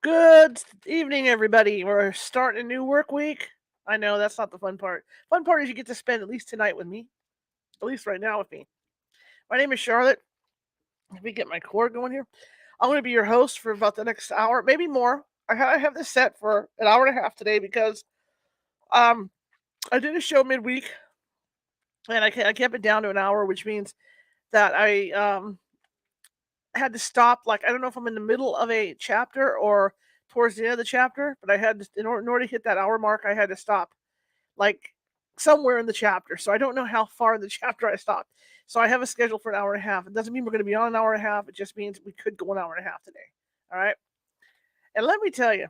Good evening, everybody. We're starting a new work week. I know that's not the fun part. Fun part is you get to spend at least tonight with me, at least right now with me. My name is Charlotte. Let me get my cord going here. I'm going to be your host for about the next hour, maybe more. I have this set for an hour and a half today because um I did a show midweek and I kept it down to an hour, which means that I had to stop. Like I don't know if I'm in the middle of a chapter or towards the end of the chapter, but I had to, in order to hit that hour mark, I had to stop like somewhere in the chapter. So I don't know how far in the chapter I stopped. So I have a schedule for an hour and a half. It doesn't mean we're going to be on an hour and a half. It just means we could go an hour and a half today. All right. And let me tell you,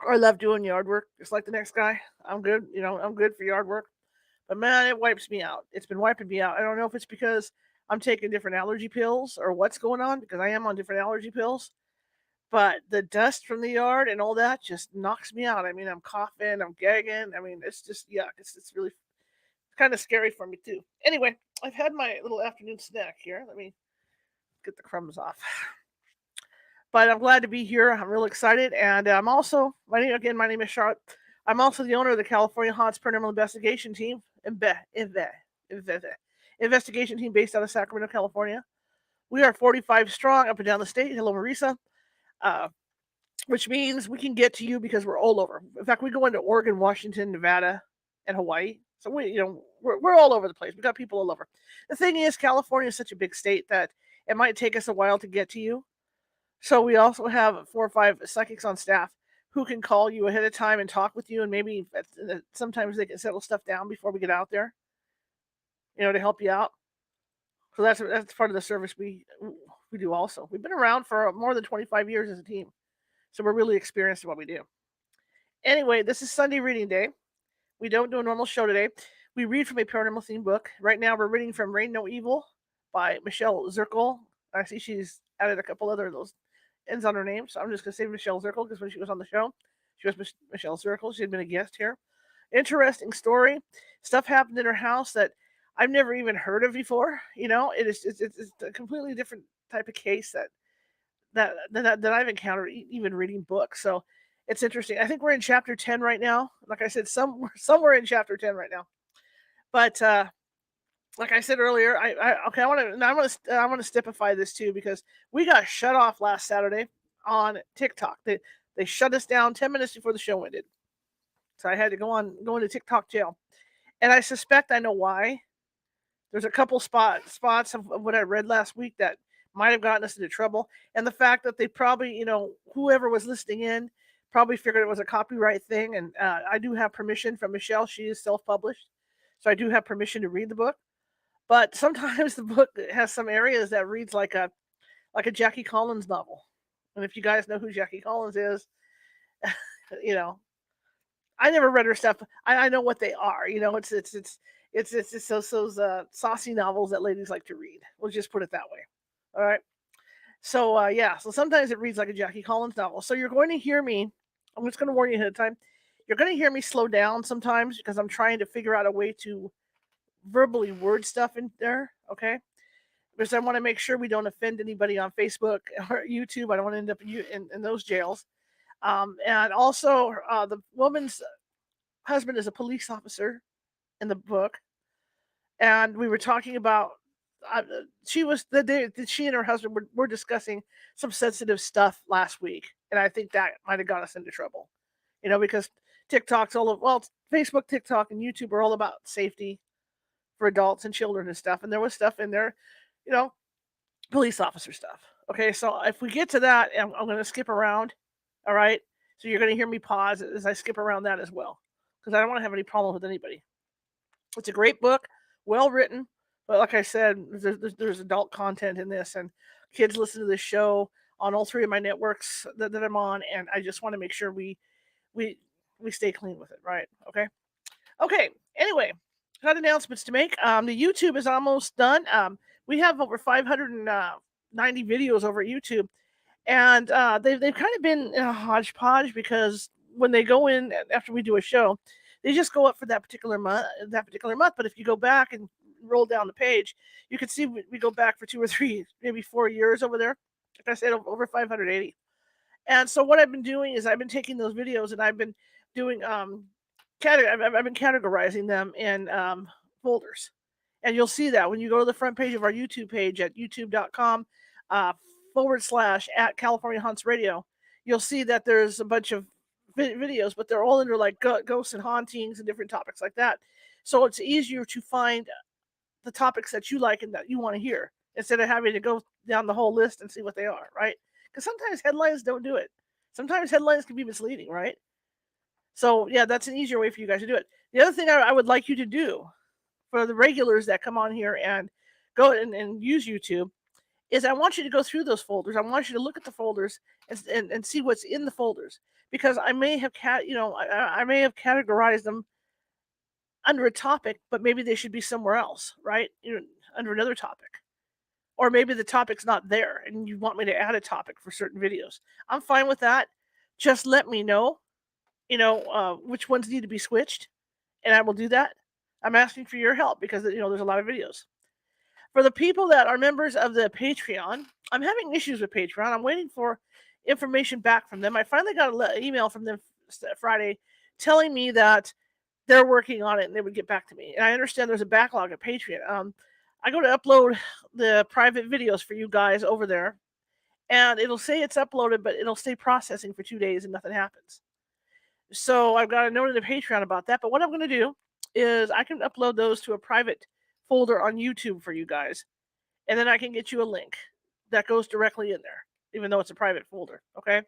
I love doing yard work, just like the next guy. I'm good. I'm good for yard work. But man, it wipes me out. It's been wiping me out. I don't know if it's because I'm taking different allergy pills or what's going on because I am on different allergy pills. But the dust from the yard and all that just knocks me out. I mean, I'm coughing, I'm gagging. I mean, it's just yuck. It's really kind of scary for me too. Anyway, I've had my little afternoon snack here. Let me get the crumbs off. But I'm glad to be here. I'm real excited, and I'm also my name is Charlotte. I'm also the owner of the California Haunts Paranormal Investigation Team, investigation team based out of Sacramento, California. We are 45 strong up and down the state. Hello, Marisa. Uh, which means we can get to you because we're all over. In fact, we go into Oregon, Washington, Nevada, and Hawaii. So we're all over the place. We got people all over. The thing is, California is such a big state that it might take us a while to get to you. So we also have 4 or 5 psychics on staff who can call you ahead of time and talk with you, and maybe sometimes they can settle stuff down before we get out there, to help you out. So that's part of the service we do. Also, we've been around for more than 25 years as a team, so we're really experienced in what we do. Anyway, this is Sunday reading day. We don't do a normal show today. We read from a paranormal themed book. Right now, we're reading from Reign No Evil by Michele Zirkle. I see she's added a couple other of those ends on her name, so I'm just going to say Michele Zirkle because when she was on the show, she was Michele Zirkle. She had been a guest here. Interesting story. Stuff happened in her house that I've never even heard of before. It's a completely different type of case that I've encountered even reading books. So it's interesting. I think we're in chapter 10 right now. Like I said, somewhere in chapter 10 right now. But like I said earlier, I want to stipify this too because we got shut off last Saturday on TikTok. They shut us down 10 minutes before the show ended. So I had to go into TikTok jail. And I suspect I know why. There's a couple spots of what I read last week that might have gotten us into trouble. And the fact that they probably, whoever was listening in probably figured it was a copyright thing. And I do have permission from Michele. She is self-published. So I do have permission to read the book. But sometimes the book has some areas that reads like a Jackie Collins novel. And if you guys know who Jackie Collins is, you know, I never read her stuff. I know what they are. It's those saucy novels that ladies like to read. We'll just put it that way. All right. So yeah. So sometimes it reads like a Jackie Collins novel. So you're going to hear me. I'm just going to warn you ahead of time. You're going to hear me slow down sometimes because I'm trying to figure out a way to verbally word stuff in there. Okay. Because I want to make sure we don't offend anybody on Facebook or YouTube. I don't want to end up in those jails. And also, the woman's husband is a police officer in the book, and we were talking about. She was the day that she and her husband were discussing some sensitive stuff last week, and I think that might have got us into trouble. Because TikTok's Facebook, TikTok, and YouTube are all about safety for adults and children and stuff, and there was stuff in there, you know, police officer stuff. Okay, so if we get to that, I'm going to skip around. All right, so you're going to hear me pause as I skip around that as well, because I don't want to have any problem with anybody. It's a great book, well written, but like I said, there's adult content in this, and kids listen to this show on all 3 of my networks that I'm on, and I just want to make sure we stay clean with it, right? Okay. Anyway, got announcements to make. The YouTube is almost done. We have over 590 videos over at YouTube, and they've kind of been in a hodgepodge because when they go in after we do a show, they just go up for that particular month. But if you go back and roll down the page, you can see we go back for 2 or 3, maybe 4 years over there. Like I said, over 580. And so what I've been doing is I've been taking those videos and I've been doing I've been categorizing them in folders. And you'll see that when you go to the front page of our YouTube page at youtube.com uh, / at California Haunts Radio, you'll see that there's a bunch of videos, but they're all under like ghosts and hauntings and different topics like that. So it's easier to find the topics that you like and that you want to hear instead of having to go down the whole list and see what they are, right? Because sometimes headlines don't do it. Sometimes headlines can be misleading, right? So yeah, that's an easier way for you guys to do it. The other thing I would like you to do for the regulars that come on here and go and use YouTube is I want you to go through those folders. I want you to look at the folders and see what's in the folders because I may have I may have categorized them under a topic, but maybe they should be somewhere else, right? Under another topic. Or maybe the topic's not there and you want me to add a topic for certain videos. I'm fine with that. Just let me know, which ones need to be switched, and I will do that. I'm asking for your help because there's a lot of videos. For the people that are members of the Patreon, I'm having issues with Patreon. I'm waiting for information back from them. I finally got an email from them Friday telling me that they're working on it and they would get back to me. And I understand there's a backlog at Patreon. I go to upload the private videos for you guys over there, and it'll say it's uploaded, but it'll stay processing for 2 days and nothing happens. So I've got a note in the Patreon about that. But what I'm going to do is I can upload those to a private folder on YouTube for you guys, and then I can get you a link that goes directly in there, even though it's a private folder. Okay,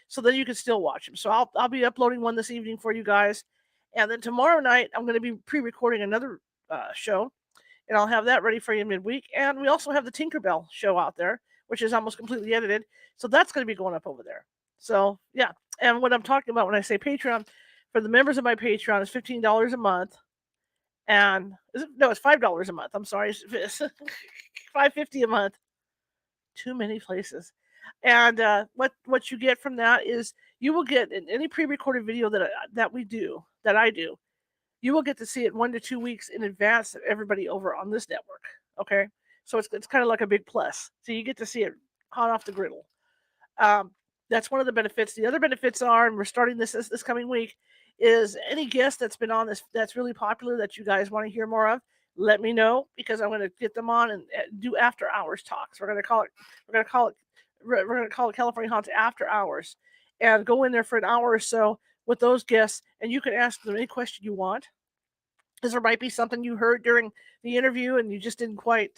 so then you can still watch them. So I'll be uploading one this evening for you guys, and then tomorrow night I'm going to be pre-recording another show, and I'll have that ready for you midweek. And we also have the Tinkerbell show out there, which is almost completely edited, so that's going to be going up over there. So yeah, and what I'm talking about when I say Patreon, for the members of my Patreon is $15 a month, and it's $5 a month. I'm sorry, it's $5.50 a month. Too many places. And what you get from that is you will get in any pre-recorded video that I do. You will get to see it 1 to 2 weeks in advance of everybody over on this network. Okay, so it's kind of like a big plus. So you get to see it hot off the griddle. Um, that's one of the benefits. The other benefits are, and we're starting this coming week, is any guest that's been on this that's really popular that you guys want to hear more of, let me know because I'm going to get them on and do after hours talks. We're going to call it California Haunts After Hours, and go in there for an hour or so with those guests, and you can ask them any question you want. Because there might be something you heard during the interview and you just didn't quite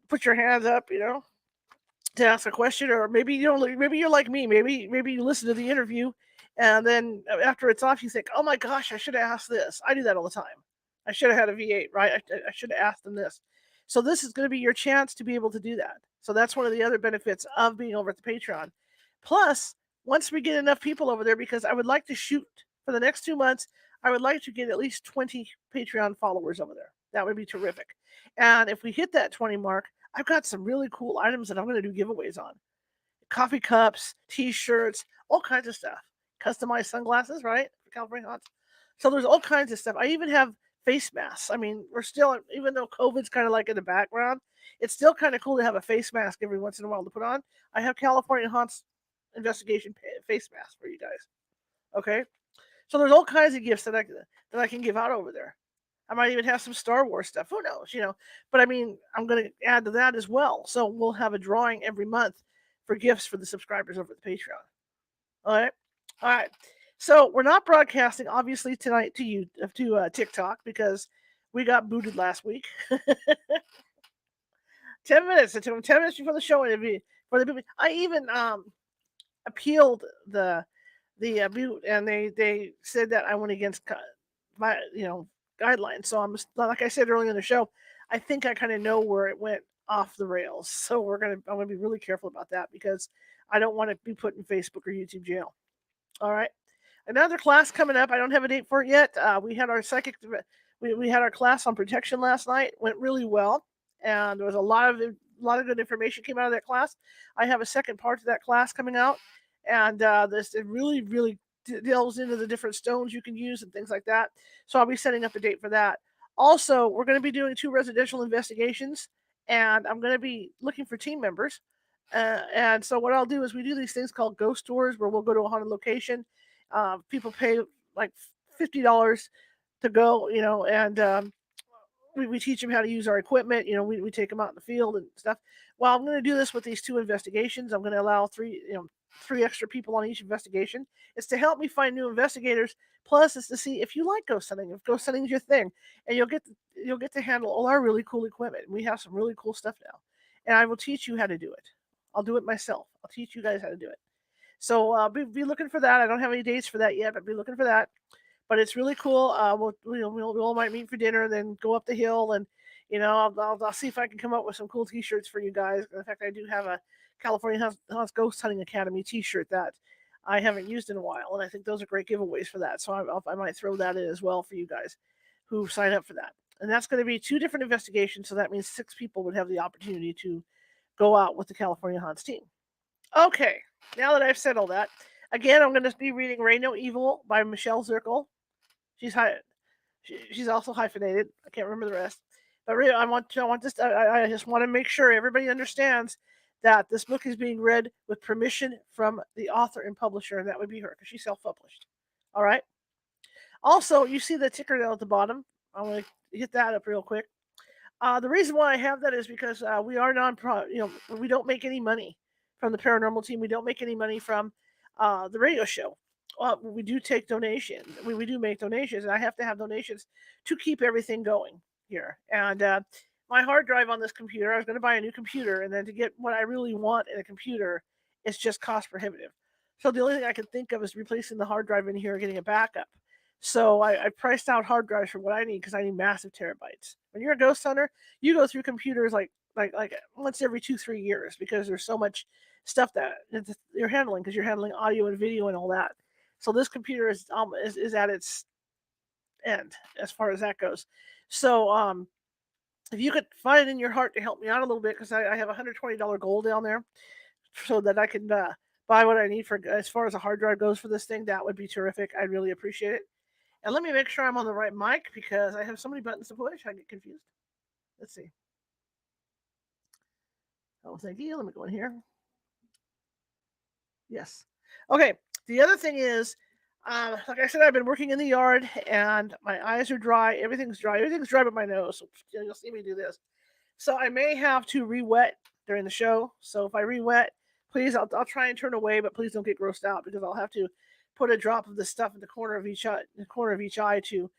put your hands up, to ask a question, or maybe maybe you're like me, maybe you listen to the interview, and then after it's off, you think, oh my gosh, I should have asked this. I do that all the time. I should have had a V8, right? I should have asked them this. So this is going to be your chance to be able to do that. So that's one of the other benefits of being over at the Patreon. Plus, once we get enough people over there, because I would like to shoot for the next 2 months, I would like to get at least 20 Patreon followers over there. That would be terrific. And if we hit that 20 mark, I've got some really cool items that I'm going to do giveaways on. Coffee cups, t-shirts, all kinds of stuff. Customized sunglasses, right? For California Haunts. So there's all kinds of stuff. I even have face masks. I mean, we're still, even though COVID's kind of like in the background, it's still kind of cool to have a face mask every once in a while to put on. I have California Haunts investigation face masks for you guys. Okay? So there's all kinds of gifts that I can give out over there. I might even have some Star Wars stuff. Who knows? But I mean, I'm going to add to that as well. So we'll have a drawing every month for gifts for the subscribers over at the Patreon. All right. So we're not broadcasting, obviously, tonight to TikTok because we got booted last week. 10 minutes. It took them 10 minutes before the show. For the I even appealed the boot, and they said that I went against my guidelines. So I'm, like I said earlier in the show, I think I kind of know where it went off the rails. So I'm gonna be really careful about that because I don't want to be put in Facebook or YouTube jail. All right. Another class coming up. I don't have a date for it yet. We had our we had our class on protection last night. Went really well, and there was a lot of good information came out of that class. I have a second part to that class coming out, and this it really delves into the different stones you can use and things like that. So I'll be setting up a date for that. Also, we're going to be doing 2 residential investigations, and I'm going to be looking for team members And so what I'll do is we do these things called ghost tours where we'll go to a haunted location. People pay like $50 to go, and we teach them how to use our equipment. We take them out in the field and stuff. Well, I'm going to do this with these 2 investigations. I'm going to allow three extra people on each investigation. It's to help me find new investigators. Plus, it's to see if you like ghost hunting, if ghost hunting is your thing, and you'll get to handle all our really cool equipment. We have some really cool stuff now, and I will teach you how to do it. I'll do it myself. I'll teach you guys how to do it. So be looking for that. I don't have any dates for that yet, but be looking for that. But it's really cool. We all might meet for dinner, and then go up the hill, and I'll see if I can come up with some cool T-shirts for you guys. In fact, I do have a California House Ghost Hunting Academy T-shirt that I haven't used in a while, and I think those are great giveaways for that. So I might throw that in as well for you guys who sign up for that. And that's going to be 2 different investigations, so that means 6 people would have the opportunity to go out with the California Haunts team. Okay, now that I've said all that, again, I'm going to be reading Reign No Evil by Michele Zirkle. She's also hyphenated. I can't remember the rest. But really, I just want to make sure everybody understands that this book is being read with permission from the author and publisher, and that would be her because she's self-published. All right. Also, you see the ticker down at the bottom. I'm going to hit that up real quick. The reason why I have that is because we are non-profit. We don't make any money from the paranormal team. We don't make any money from the radio show. We do take donations. We do make donations, and I have to have donations to keep everything going here. And my hard drive on this computer, I was going to buy a new computer, and then to get what I really want in a computer, it's just cost prohibitive. So the only thing I can think of is replacing the hard drive in here and getting a backup. So I priced out hard drives for what I need because I need massive terabytes. When you're a ghost hunter, you go through computers like once every 2-3 years because there's so much stuff that you're handling because you're handling audio and video and all that. So this computer is at its end as far as that goes. So if you could find it in your heart to help me out a little bit because I have $120 goal down there so that I can buy what I need for as far as a hard drive goes for this thing, that would be terrific. I'd really appreciate it. And let me make sure I'm on the right mic because I have so many buttons to push. I get confused. Let's see. Oh, thank you. Let me go in here. Yes. Okay. The other thing is, like I said, I've been working in the yard and my eyes are dry. Everything's dry. Everything's dry but my nose. So you'll see me do this. So I may have to re-wet during the show. So if I re-wet, please, I'll try and turn away, but please don't get grossed out because I'll have to put a drop of this stuff in the corner of each eye to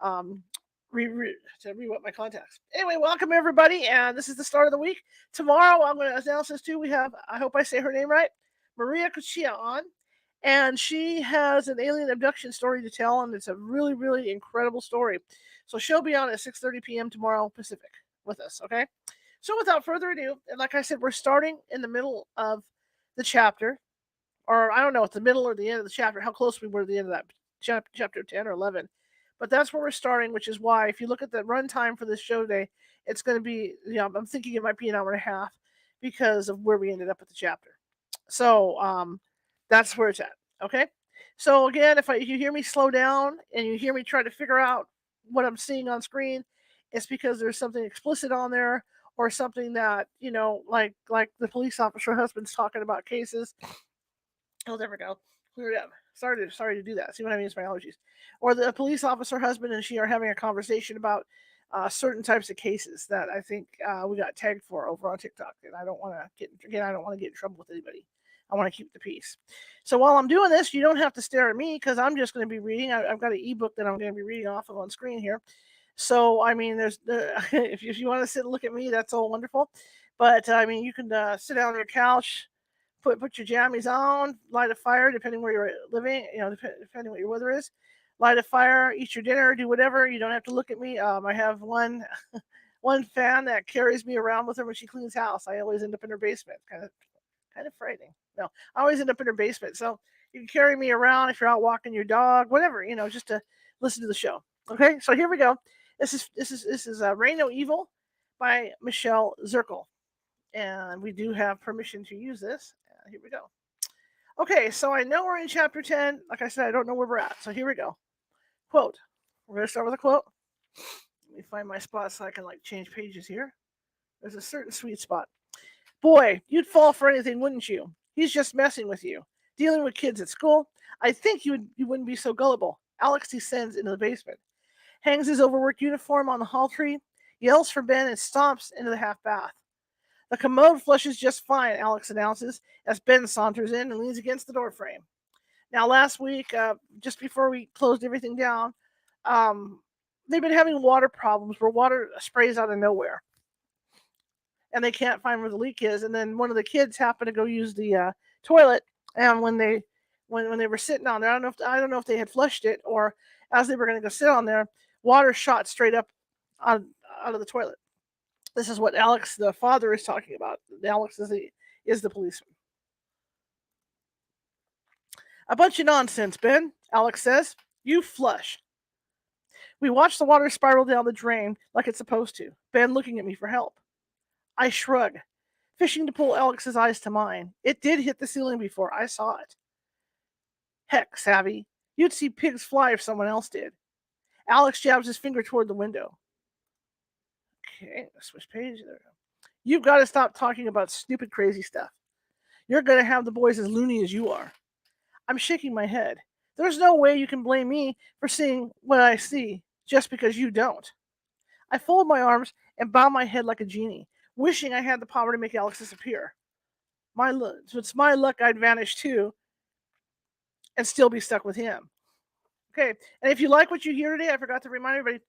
um, re-wet my contacts. Anyway, welcome everybody, and this is the start of the week. Tomorrow, I'm going to announce this too. We have, I hope I say her name right, Maria Cuccia on, and she has an alien abduction story to tell, and it's a really, really incredible story. So she'll be on at 6:30 p.m. tomorrow Pacific with us, okay? So without further ado, and like I said, we're starting in the middle of the chapter, or I don't know, at the middle or the end of the chapter, how close we were to the end of that chapter 10 or 11. But that's where we're starting, which is why if you look at the runtime for this show today, it's going to be, I'm thinking it might be an hour and a half because of where we ended up with the chapter. So that's where it's at, okay? So again, if you hear me slow down and you hear me try to figure out what I'm seeing on screen, it's because there's something explicit on there or something that, like the police officer husband's talking about cases. Oh, there we go. Clear it up. Sorry to do that. See what I mean? It's my allergies. Or the police officer husband and she are having a conversation about certain types of cases that I think we got tagged for over on TikTok, and I don't want to get in trouble with anybody. I want to keep the peace. So while I'm doing this, you don't have to stare at me because I'm just going to be reading. I've got an ebook that I'm going to be reading off of on screen here. So I mean, if you want to sit and look at me, that's all wonderful. But I mean, you can sit down on your couch, put your jammies on, light a fire, depending where you're living, depending what your weather is. Light a fire, eat your dinner, do whatever. You don't have to look at me. I have one fan that carries me around with her when she cleans house. I always end up in her basement. Kind of frightening. No, I always end up in her basement. So you can carry me around if you're out walking your dog, whatever, just to listen to the show. Okay, so here we go. This is Reign No Evil by Michele Zirkle, and we do have permission to use this. Here we go. Okay, so I know we're in chapter 10. Like I said, I don't know where we're at. So here we go. Quote. We're going to start with a quote. Let me find my spot so I can change pages here. There's a certain sweet spot. Boy, you'd fall for anything, wouldn't you? He's just messing with you. Dealing with kids at school? I think you wouldn't be so gullible. Alex descends into the basement, hangs his overworked uniform on the hall tree, yells for Ben, and stomps into the half bath. The commode flushes just fine, Alex announces as Ben saunters in and leans against the doorframe. Now, last week, just before we closed everything down, um, they've been having water problems where water sprays out of nowhere and they can't find where the leak is. And then one of the kids happened to go use the toilet, and when they were sitting on there, I don't know if they had flushed it or as they were going to go sit on there, water shot straight up out, out of the toilet. This is what Alex, the father, is talking about. Alex is the policeman. A bunch of nonsense, Ben, Alex says. You flush. We watch the water spiral down the drain like it's supposed to, Ben looking at me for help. I shrug, fishing to pull Alex's eyes to mine. It did hit the ceiling before. I saw it. Heck, Savvy, you'd see pigs fly if someone else did. Alex jabs his finger toward the window. Okay, switch page. There we go. You've got to stop talking about stupid, crazy stuff. You're going to have the boys as loony as you are. I'm shaking my head. There's no way you can blame me for seeing what I see just because you don't. I fold my arms and bow my head like a genie, wishing I had the power to make Alex disappear. It's my luck I'd vanish too and still be stuck with him. Okay, and if you like what you hear today, I forgot to remind everybody,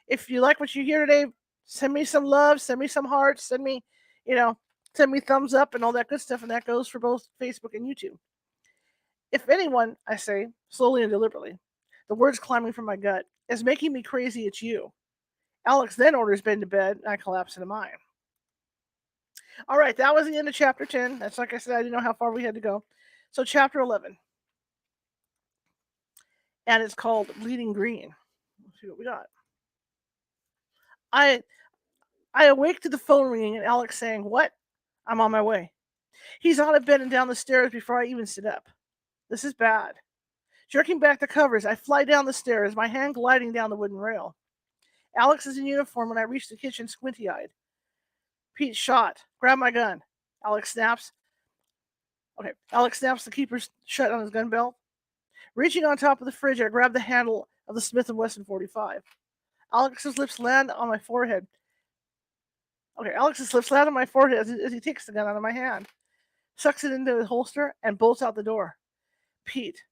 if you like what you hear today, send me some love, send me some hearts, send me thumbs up and all that good stuff, and that goes for both Facebook and YouTube. If anyone, I say, slowly and deliberately, the words climbing from my gut, is making me crazy, it's you. Alex then orders Ben to bed, and I collapse into mine. All right, that was the end of chapter 10. That's like I said, I didn't know how far we had to go. So chapter 11. And it's called Bleeding Green. Let's see what we got. I awake to the phone ringing and Alex saying, "What? I'm on my way." He's out of bed and down the stairs before I even sit up. This is bad. Jerking back the covers, I fly down the stairs, my hand gliding down the wooden rail. Alex is in uniform when I reach the kitchen, squinty-eyed. Pete shot. Grab my gun. Alex snaps. Okay. Alex snaps the keeper shut on his gun belt. Reaching on top of the fridge, I grab the handle of the Smith & Wesson 45. Alex's lips land on my forehead. Okay, Alex's lips land on my forehead as he takes the gun out of my hand, sucks it into his holster, and bolts out the door. Pete.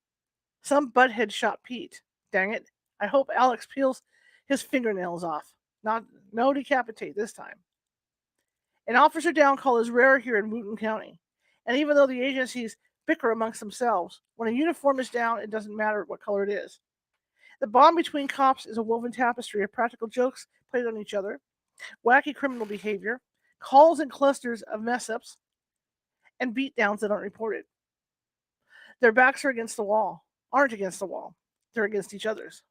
Some butthead shot Pete. Dang it. I hope Alex peels his fingernails off. No decapitate this time. An officer down call is rare here in Wooten County. And even though the agencies bicker amongst themselves, when a uniform is down, it doesn't matter what color it is. The bond between cops is a woven tapestry of practical jokes played on each other, wacky criminal behavior, calls and clusters of mess-ups, and beatdowns that aren't reported. Their backs aren't against the wall. They're against each other's.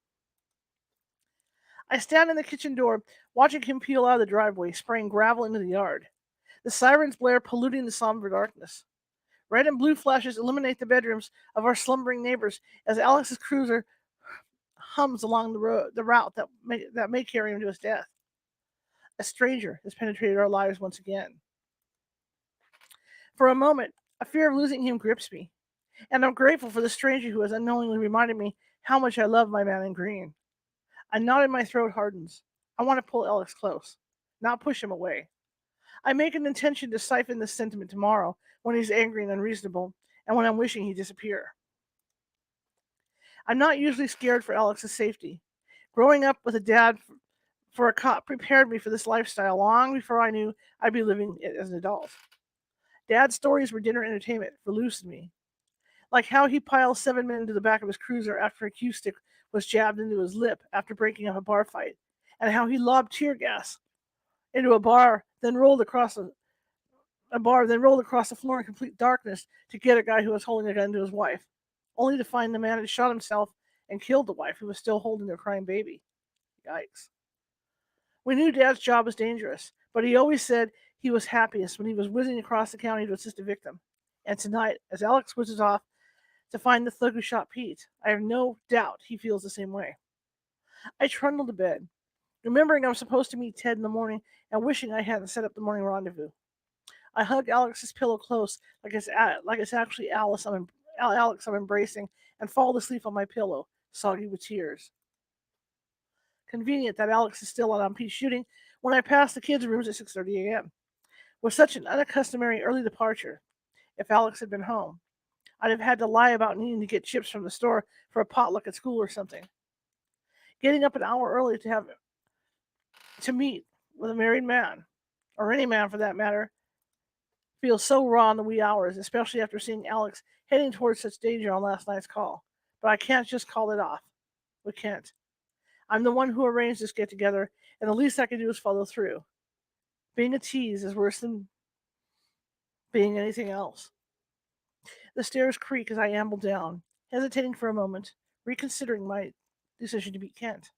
I stand in the kitchen door, watching him peel out of the driveway, spraying gravel into the yard. The sirens blare, polluting the somber darkness. Red and blue flashes illuminate the bedrooms of our slumbering neighbors as Alex's cruiser hums along the route that may carry him to his death. A stranger has penetrated our lives once again. For a moment, a fear of losing him grips me, and I'm grateful for the stranger who has unknowingly reminded me how much I love my man in green. A knot in my throat hardens. I want to pull Alex close, not push him away. I make an intention to siphon this sentiment tomorrow when he's angry and unreasonable, and when I'm wishing he'd disappear. I'm not usually scared for Alex's safety. Growing up with a dad for a cop prepared me for this lifestyle long before I knew I'd be living it as an adult. Dad's stories were dinner entertainment for Luce and me. Like how he piles 7 men into the back of his cruiser after a cue stick was jabbed into his lip after breaking up a bar fight, and how he lobbed tear gas into a bar, then rolled across the floor in complete darkness to get a guy who was holding a gun to his wife, only to find the man had shot himself and killed the wife who was still holding their crying baby. Yikes. We knew Dad's job was dangerous, but he always said he was happiest when he was whizzing across the county to assist a victim. And tonight, as Alex whizzes off to find the thug who shot Pete, I have no doubt he feels the same way. I trundle to bed, remembering I'm supposed to meet Ted in the morning and wishing I hadn't set up the morning rendezvous. I hug Alex's pillow close, like it's actually Alex I'm embracing, and fall asleep on my pillow, soggy with tears. Convenient that Alex is still out on peace shooting when I pass the kids' rooms at 6:30 a.m. With such an unaccustomary early departure, if Alex had been home, I'd have had to lie about needing to get chips from the store for a potluck at school or something. Getting up an hour early to meet with a married man, or any man for that matter, feels so raw in the wee hours, especially after seeing Alex heading towards such danger on last night's call. But I can't just call it off. We can't. I'm the one who arranged this get together, and the least I can do is follow through. Being a tease is worse than being anything else. The stairs creak as I amble down, hesitating for a moment, reconsidering my decision to meet Kent.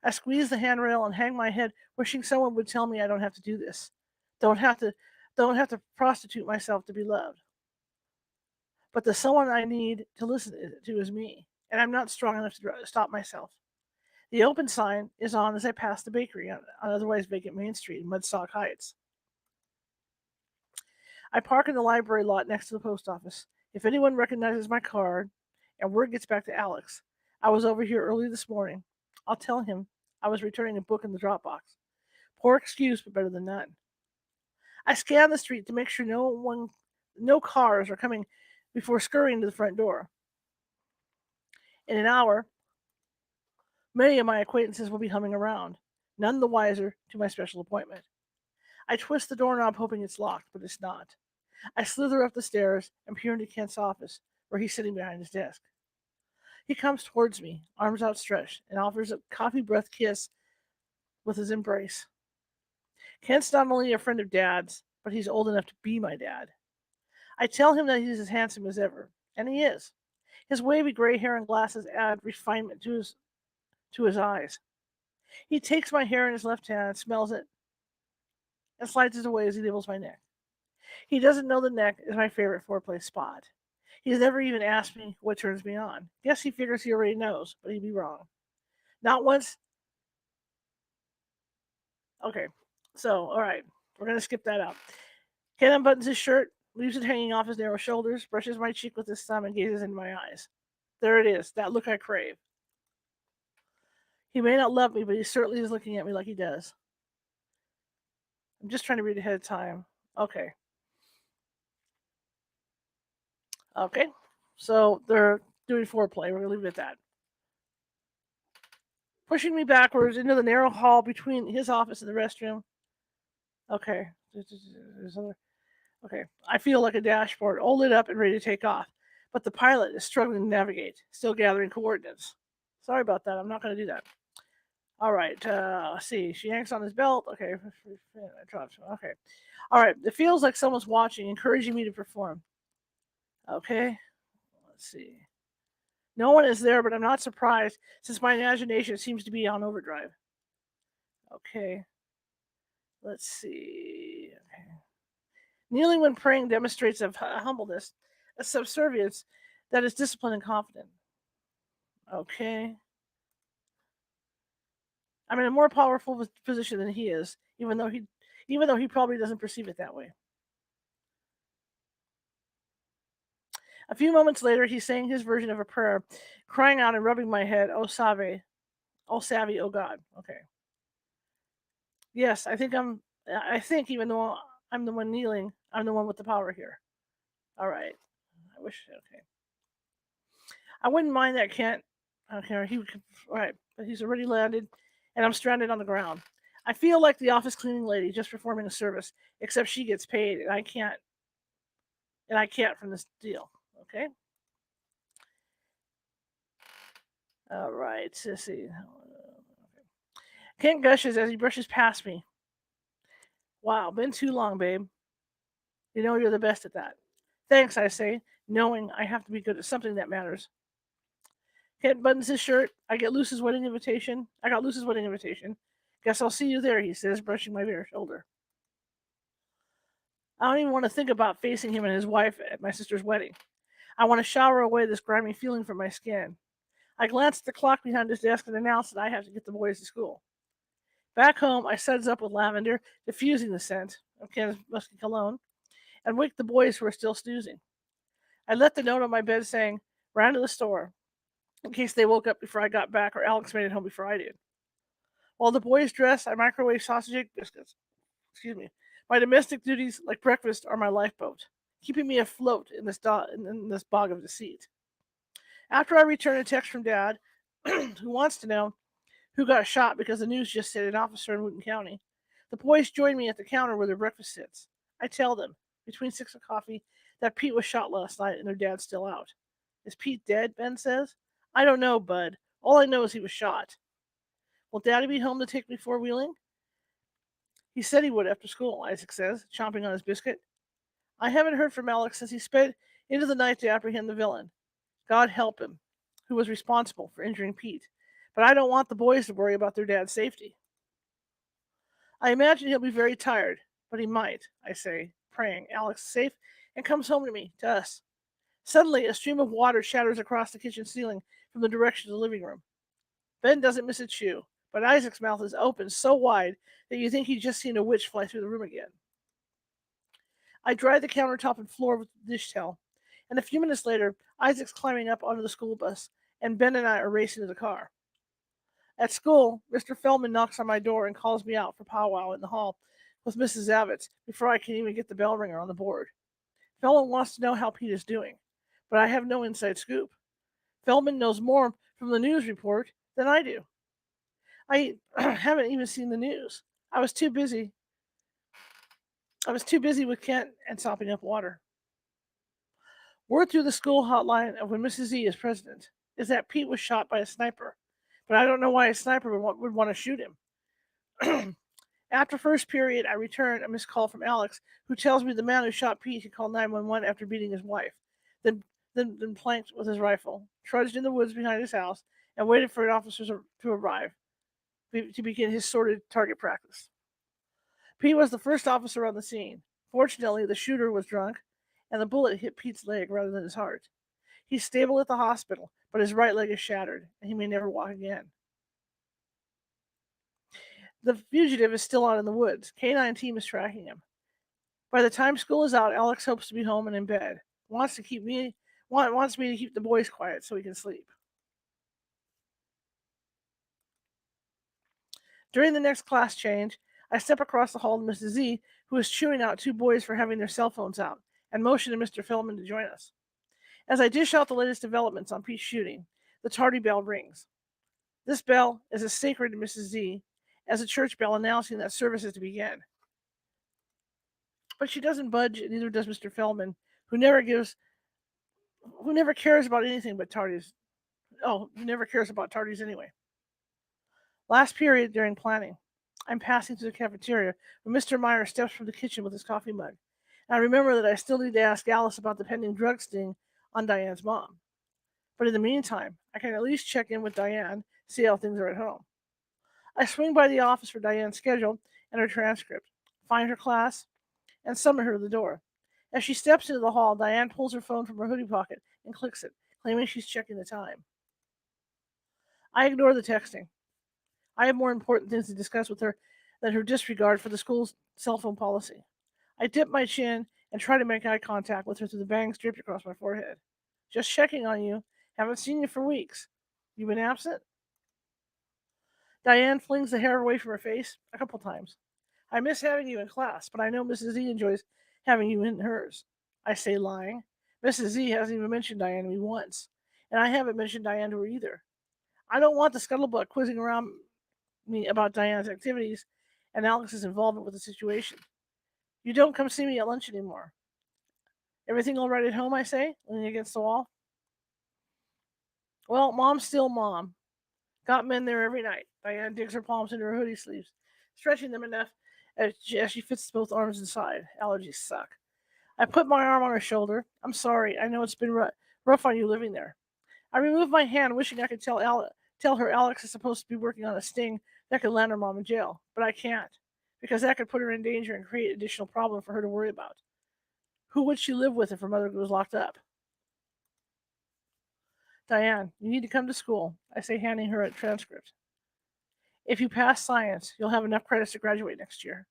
I squeeze the handrail and hang my head, wishing someone would tell me I don't have to do this. Don't have to don't have to prostitute myself to be loved. But the someone I need to listen to is me, and I'm not strong enough to stop myself. The open sign is on as I pass the bakery on otherwise vacant Main Street in Mudstock Heights. I park in the library lot next to the post office. If anyone recognizes my card and word gets back to Alex, I was over here early this morning, I'll tell him I was returning a book in the drop box. Poor excuse, but better than none. I scan the street to make sure no cars are coming before scurrying to the front door. In an hour, many of my acquaintances will be humming around, none the wiser to my special appointment. I twist the doorknob hoping it's locked, but it's not. I slither up the stairs and peer into Kent's office, where he's sitting behind his desk. He comes towards me, arms outstretched, and offers a coffee breath kiss with his embrace. Kent's not only a friend of Dad's, but he's old enough to be my dad. I tell him that he's as handsome as ever, and he is. His wavy gray hair and glasses add refinement to his eyes. He takes my hair in his left hand, smells it, and slides it away as he nibbles my neck. He doesn't know the neck is my favorite foreplay spot. He's never even asked me what turns me on. Guess he figures he already knows, but he'd be wrong. Not once. Okay, so, all right, we're going to skip that out. Ken unbuttons his shirt, leaves it hanging off his narrow shoulders, brushes my cheek with his thumb, and gazes into my eyes. There it is, that look I crave. He may not love me, but he certainly is looking at me like he does. I'm just trying to read ahead of time. Okay. Okay. So they're doing foreplay. We're going to leave it at that. Pushing me backwards into the narrow hall between his office and the restroom. Okay. Okay. I feel like a dashboard, all lit up and ready to take off. But the pilot is struggling to navigate, still gathering coordinates. Sorry about that. I'm not going to do that. All right. Let's see. She yanks on his belt. Okay. Okay. All right. It feels like someone's watching, encouraging me to perform. Okay. Let's see. No one is there, but I'm not surprised since my imagination seems to be on overdrive. Okay. Let's see. Okay. Kneeling when praying demonstrates a humbleness, a subservience that is disciplined and confident. Okay. I'm in a more powerful position than he is, even though he probably doesn't perceive it that way. A few moments later, he's saying his version of a prayer, crying out and rubbing my head, "Oh, Save, oh, Savvy, oh God." Okay. Yes, I think even though I'm the one kneeling, I'm the one with the power here. All right. I wish. Okay. I wouldn't mind that Kent. Okay. He would. All right. But he's already landed, and I'm stranded on the ground. I feel like the office cleaning lady just performing a service, except she gets paid, and I can't. And I can't from this deal. Okay. All right. Let's see. Kent gushes as he brushes past me. Wow, been too long, babe. You know you're the best at that. Thanks, I say, knowing I have to be good at something that matters. Kent buttons his shirt. I got Luce's wedding invitation. Guess I'll see you there, he says, brushing my bare shoulder. I don't even want to think about facing him and his wife at my sister's wedding. I want to shower away this grimy feeling from my skin. I glance at the clock behind his desk and announce that I have to get the boys to school. Back home, I suds up with lavender, diffusing the scent of Ken's musky cologne. and wake the boys who were still snoozing. I left the note on my bed saying, "Ran to the store," in case they woke up before I got back or Alex made it home before I did. While the boys dressed, I microwave sausage egg biscuits. Excuse me. My domestic duties, like breakfast, are my lifeboat, keeping me afloat in this bog of deceit. After I return a text from Dad, who wants to know who got shot because the news just said an officer in Wootton County, the boys join me at the counter where their breakfast sits. I tell them, between sips of coffee, that Pete was shot last night and their dad's still out. Is Pete dead? Ben says. I don't know, Bud. All I know is he was shot. Will Daddy be home to take me four-wheeling? He said he would after school, Isaac says, chomping on his biscuit. I haven't heard from Alex since he sped into the night to apprehend the villain. God help him, who was responsible for injuring Pete. But I don't want the boys to worry about their dad's safety. I imagine he'll be very tired, but he might, I say, praying Alex is safe and comes home to me, to us. Suddenly, a stream of water shatters across the kitchen ceiling from the direction of the living room. Ben doesn't miss a chew, but Isaac's mouth is open so wide that you think he'd just seen a witch fly through the room again. I dry the countertop and floor with the dish towel, and a few minutes later, Isaac's climbing up onto the school bus, and Ben and I are racing to the car. At school, Mr. Feldman knocks on my door and calls me out for powwow in the hall with Mrs. Avitz before I can even get the bell ringer on the board. Feldman wants to know how Pete is doing, but I have no inside scoop. Feldman knows more from the news report than I do. I haven't even seen the news. I was too busy. With Kent and sopping up water. Word through the school hotline of when Mrs. Z is president is that Pete was shot by a sniper, but I don't know why a sniper would want to shoot him. After first period, I return a missed call from Alex, who tells me the man who shot Pete had called 911 after beating his wife, then planked with his rifle, trudged in the woods behind his house, and waited for officers to arrive to begin his sordid target practice. Pete was the first officer on the scene. Fortunately, the shooter was drunk, and the bullet hit Pete's leg rather than his heart. He's stable at the hospital, but his right leg is shattered, and he may never walk again. The fugitive is still out in the woods. K-9 team is tracking him. By the time school is out, Alex hopes to be home and in bed. Wants me to keep the boys quiet so he can sleep. During the next class change, I step across the hall to Mrs. Z, who is chewing out two boys for having their cell phones out, and motion to Mr. Feldman to join us. As I dish out the latest developments on Pete's shooting, the tardy bell rings. This bell is as sacred to Mrs. Z as a church bell announcing that service is to begin. But she doesn't budge, and neither does Mr. Feldman, who never cares about anything but tardies. Oh, who never cares about tardies anyway. Last period during planning, I'm passing through the cafeteria when Mr. Meyer steps from the kitchen with his coffee mug. And I remember that I still need to ask Alice about the pending drug sting on Diane's mom. But in the meantime, I can at least check in with Diane, see how things are at home. I swing by the office for Diane's schedule and her transcript, find her class, and summon her to the door. As she steps into the hall, Diane pulls her phone from her hoodie pocket and clicks it, claiming she's checking the time. I ignore the texting. I have more important things to discuss with her than her disregard for the school's cell phone policy. I dip my chin and try to make eye contact with her through the bangs draped across my forehead. Just checking on you. Haven't seen you for weeks. You been absent? Diane flings the hair away from her face a couple times. I miss having you in class, but I know Mrs. Z enjoys having you in hers. I say, lying. Mrs. Z hasn't even mentioned Diane to me once, and I haven't mentioned Diane to her either. I don't want the scuttlebutt quizzing around me about Diane's activities and Alex's involvement with the situation. You don't come see me at lunch anymore. Everything all right at home, I say, leaning against the wall? Well, Mom's still Mom. Got men there every night. Diane digs her palms into her hoodie sleeves, stretching them enough as she fits both arms inside. Allergies suck. I put my arm on her shoulder. I'm sorry. I know it's been rough on you living there. I remove my hand, wishing I could tell her Alex is supposed to be working on a sting that could land her mom in jail. But I can't, because that could put her in danger and create additional problem for her to worry about. Who would she live with if her mother was locked up? Diane, you need to come to school, I say, handing her a transcript. If you pass science, you'll have enough credits to graduate next year.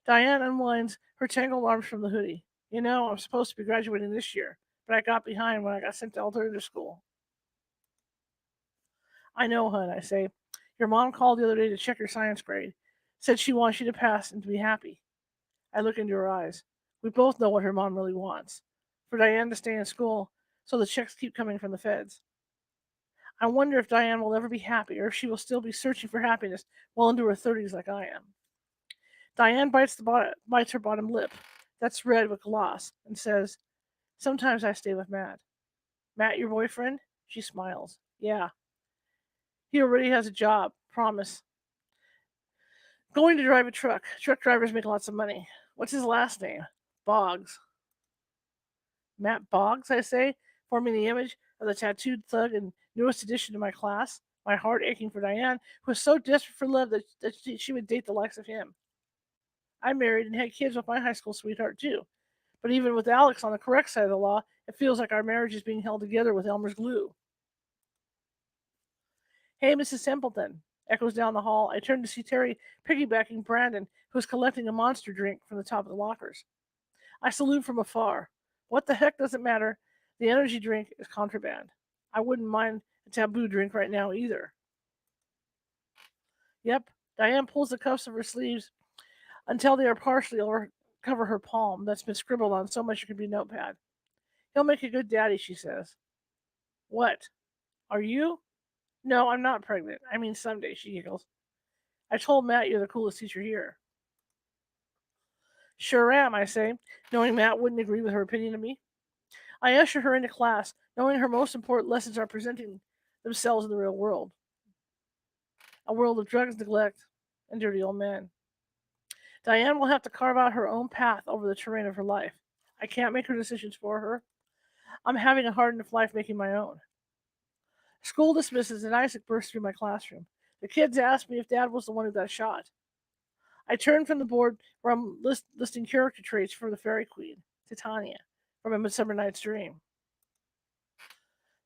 Diane unwinds her tangled arms from the hoodie. I'm supposed to be graduating this year, but I got behind when I got sent to alternative school. I know, hun, I say. Your mom called the other day to check your science grade. Said she wants you to pass and to be happy. I look into her eyes. We both know what her mom really wants. For Diane to stay in school, so the checks keep coming from the feds. I wonder if Diane will ever be happy, or if she will still be searching for happiness well into her 30s like I am. Diane bites her bottom lip, that's red with gloss, and says, "Sometimes I stay with Matt." "Matt, your boyfriend?" She smiles. "Yeah. He already has a job. Promise. Going to drive a truck. Truck drivers make lots of money. What's his last name?" "Boggs." "Matt Boggs," I say, forming the image of the tattooed thug and newest addition to my class, my heart aching for Diane, who was so desperate for love that she would date the likes of him. I married and had kids with my high school sweetheart, too. But even with Alex on the correct side of the law, it feels like our marriage is being held together with Elmer's glue. "Hey, Mrs. Templeton," echoes down the hall. I turn to see Terry piggybacking Brandon, who is collecting a monster drink from the top of the lockers. I salute from afar. What the heck doesn't matter? The energy drink is contraband. I wouldn't mind a taboo drink right now either. Yep, Diane pulls the cuffs of her sleeves until they are partially over cover her palm that's been scribbled on so much it could be notepad. "He'll make a good daddy," she says. "What? Are you?" "No, I'm not pregnant. I mean someday," she giggles. "I told Matt you're the coolest teacher here." "Sure am," I say, knowing Matt wouldn't agree with her opinion of me. I usher her into class, knowing her most important lessons are presenting themselves in the real world, a world of drugs, neglect, and dirty old men. Diane will have to carve out her own path over the terrain of her life. I can't make her decisions for her. I'm having a hard enough life making my own. School dismisses, and Isaac bursts through my classroom. The kids ask me if Dad was the one who got shot. I turn from the board where I'm listing character traits for the Fairy Queen, Titania, from A Midsummer Night's Dream.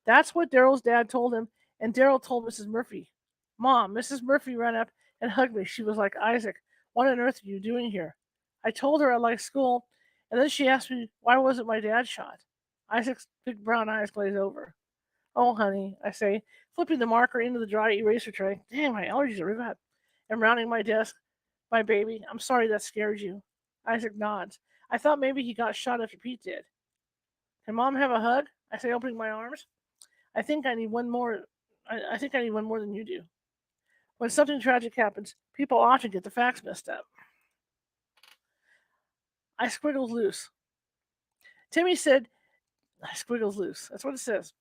That's what Daryl's dad told him, and Daryl told Mrs. Murphy. Mom, Mrs. Murphy ran up and hugged me. She was like, "Isaac, what on earth are you doing here?" I told her I liked school, and then she asked me why wasn't my dad shot. Isaac's big brown eyes glaze over. "Oh, honey," I say, flipping the marker into the dry eraser tray. Damn, my allergies are really bad. And rounding my desk, "My baby, I'm sorry that scared you." Isaac nods. "I thought maybe he got shot after Pete did." "Can Mom have a hug?" I say, opening my arms. I think I need one more. I think I need one more than you do. When something tragic happens, people often get the facts messed up. I squiggled loose. Timmy said, I squiggles loose. That's what it says.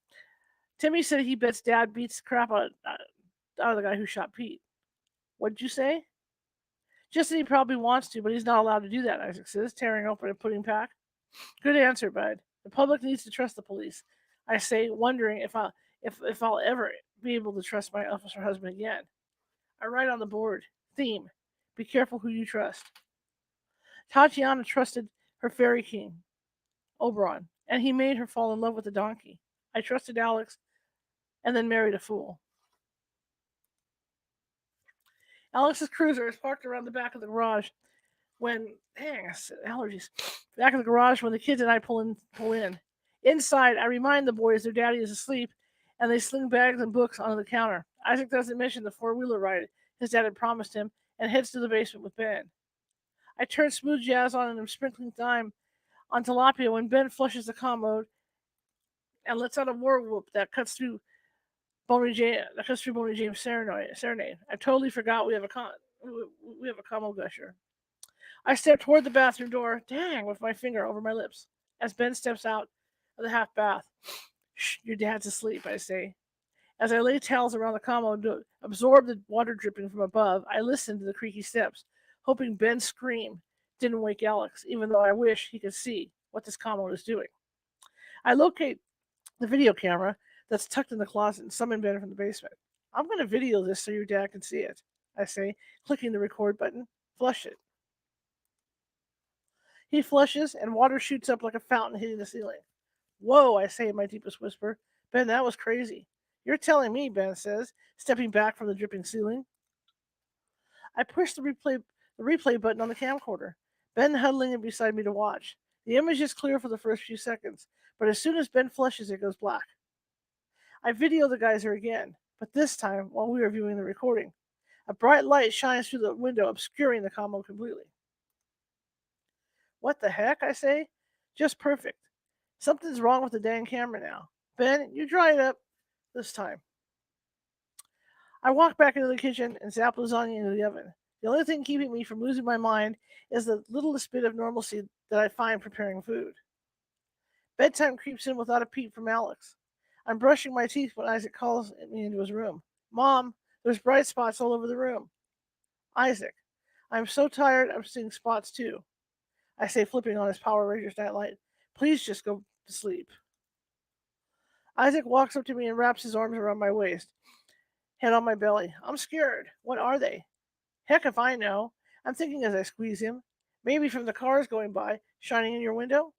Timmy said he bets Dad beats the crap out of the guy who shot Pete. What'd you say? Just that he probably wants to, but he's not allowed to do that, Isaac says, tearing open a pudding pack. Good answer, bud. The public needs to trust the police. I say, wondering if I'll ever be able to trust my officer husband again. I write on the board, theme, be careful who you trust. Tatiana trusted her fairy king, Oberon, and he made her fall in love with the donkey. I trusted Alex and then married a fool. Alex's cruiser is parked around the back of the garage when, allergies, back of the garage when the kids and I pull in. Inside, I remind the boys their daddy is asleep and they sling bags and books onto the counter. Isaac doesn't mention the four-wheeler ride his dad had promised him and heads to the basement with Ben. I turn smooth jazz on and I'm sprinkling thyme on tilapia when Ben flushes the commode and lets out a war whoop that cuts through Boney James' serenade. I totally forgot we have a commo gusher. I step toward the bathroom door, dang, with my finger over my lips, as Ben steps out of the half bath. "Shh, your dad's asleep," I say. As I lay towels around the commode to absorb the water dripping from above, I listen to the creaky steps, hoping Ben's scream didn't wake Alex, even though I wish he could see what this commode is doing. I locate the video camera that's tucked in the closet and summon Ben from the basement. "I'm going to video this so your dad can see it," I say, clicking the record button. "Flush it." He flushes, and water shoots up like a fountain hitting the ceiling. "Whoa," I say in my deepest whisper. "Ben, that was crazy." "You're telling me," Ben says, stepping back from the dripping ceiling. I push the replay button on the camcorder. Ben huddling in beside me to watch. The image is clear for the first few seconds, but as soon as Ben flushes, it goes black. I video the geyser again, but this time while we are viewing the recording. A bright light shines through the window, obscuring the combo completely. What the heck, I say? Just perfect. Something's wrong with the dang camera now. Ben, you dry it up this time. I walk back into the kitchen and zap lasagna into the oven. The only thing keeping me from losing my mind is the littlest bit of normalcy that I find preparing food. Bedtime creeps in without a peep from Alex. I'm brushing my teeth when Isaac calls me into his room. Mom, there's bright spots all over the room. Isaac, I'm so tired I'm seeing spots too. I say, flipping on his Power Rangers nightlight. Please just go to sleep. Isaac walks up to me and wraps his arms around my waist, head on my belly. I'm scared. What are they? Heck if I know. I'm thinking as I squeeze him. Maybe from the cars going by, shining in your window?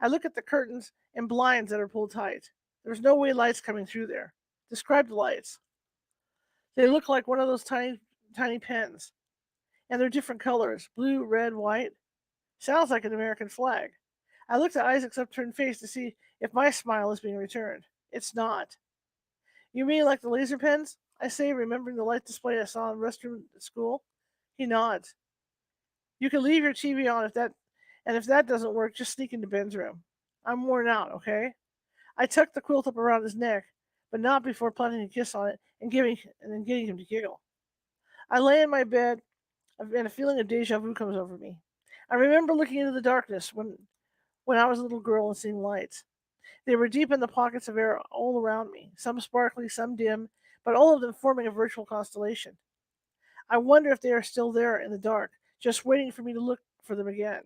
I look at the curtains and blinds that are pulled tight. There's no way light's coming through there. Describe the lights. They look like one of those tiny pens. And they're different colors blue, red, white. Sounds like an American flag. I looked at Isaac's upturned face to see if my smile is being returned. It's not. You mean like the laser pens? I say, remembering the light display I saw in the restroom at school. He nods. You can leave your TV on if that doesn't work, just sneak into Ben's room. I'm worn out, okay? I tuck the quilt up around his neck, but not before planting a kiss on it and then getting him to giggle. I lay in my bed and a feeling of deja vu comes over me. I remember looking into the darkness when I was a little girl and seeing lights. They were deep in the pockets of air all around me, some sparkly, some dim, but all of them forming a virtual constellation. I wonder if they are still there in the dark, just waiting for me to look for them again,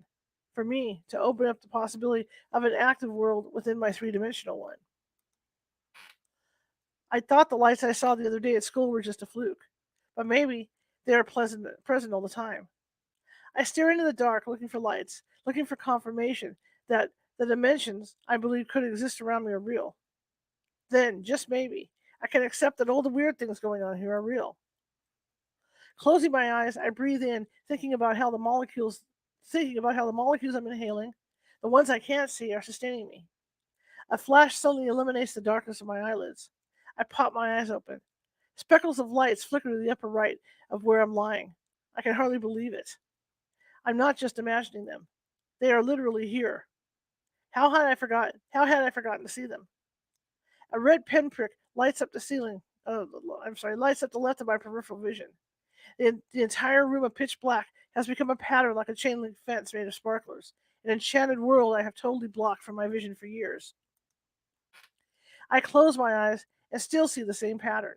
for me to open up the possibility of an active world within my three-dimensional one. I thought the lights I saw the other day at school were just a fluke, but maybe they are present all the time. I stare into the dark, looking for lights, looking for confirmation that the dimensions I believe could exist around me are real. Then, just maybe, I can accept that all the weird things going on here are real. Closing my eyes, I breathe in, thinking about how the molecules I'm inhaling, the ones I can't see, are sustaining me. A flash suddenly eliminates the darkness of my eyelids. I pop my eyes open. Speckles of lights flicker to the upper right of where I'm lying. I can hardly believe it. I'm not just imagining them. They are literally here. How had I forgotten to see them? A red pinprick lights up the ceiling. Lights up the left of my peripheral vision. The entire room of pitch black has become a pattern like a chain link fence made of sparklers, an enchanted world I have totally blocked from my vision for years. I close my eyes and still see the same pattern,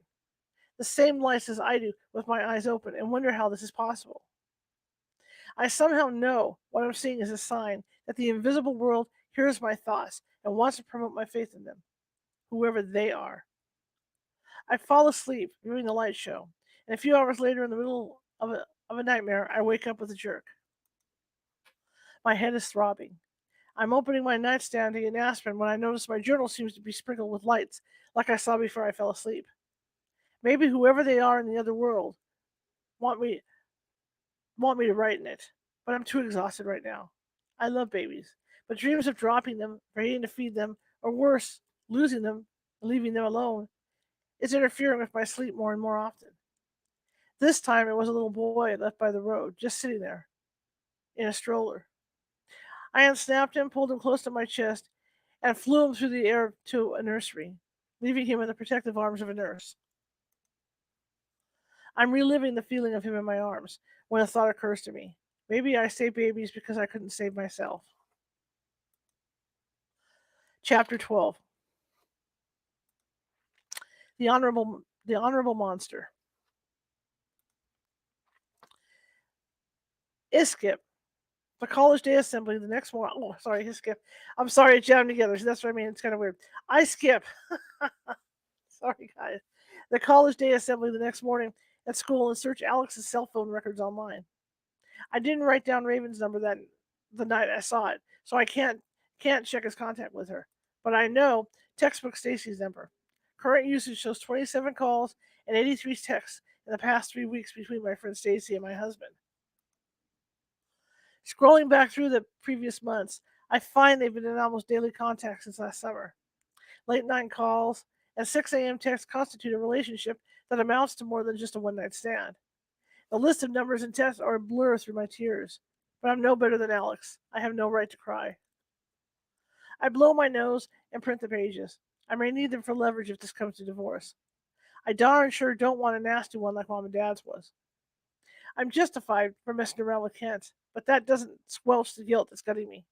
the same lights as I do with my eyes open, and wonder how this is possible. I somehow know what I'm seeing is a sign that the invisible world hears my thoughts and wants to promote my faith in them, whoever they are. I fall asleep viewing the light show, and a few hours later, in the middle of a nightmare, I wake up with a jerk. My head is throbbing. I'm opening my nightstand to get an aspirin when I notice my journal seems to be sprinkled with lights, like I saw before I fell asleep. Maybe whoever they are in the other world want me want me to write in it, but I'm too exhausted right now. I love babies, but dreams of dropping them, forgetting to feed them, or worse, losing them and leaving them alone is interfering with my sleep more and more often. This time it was a little boy left by the road, just sitting there in a stroller. I unsnapped him, pulled him close to my chest, and flew him through the air to a nursery, leaving him in the protective arms of a nurse. I'm reliving the feeling of him in my arms when a thought occurs to me. Maybe I saved babies because I couldn't save myself. Chapter 12. The Honorable Monster. Iskip. The college day assembly the next morning. Oh, sorry, Iskip. I'm sorry, it jammed together. So that's what I mean. It's kind of weird. I skip. Sorry, guys. The college day assembly the next morning at school and search Alex's cell phone records online. I didn't write down Raven's number the night I saw it, so I can't check his contact with her. But I know textbook Stacy's number. Current usage shows 27 calls and 83 texts in the past 3 weeks between my friend Stacy and my husband. Scrolling back through the previous months, I find they've been in almost daily contact since last summer. Late night calls and 6 a.m. texts constitute a relationship that amounts to more than just a one night stand. The list of numbers and texts are a blur through my tears. But I'm no better than Alex. I have no right to cry. I blow my nose and print the pages. I may need them for leverage if this comes to divorce. I darn sure don't want a nasty one like Mom and Dad's was. I'm justified for messing around with Kent, but that doesn't squelch the guilt that's gutting me.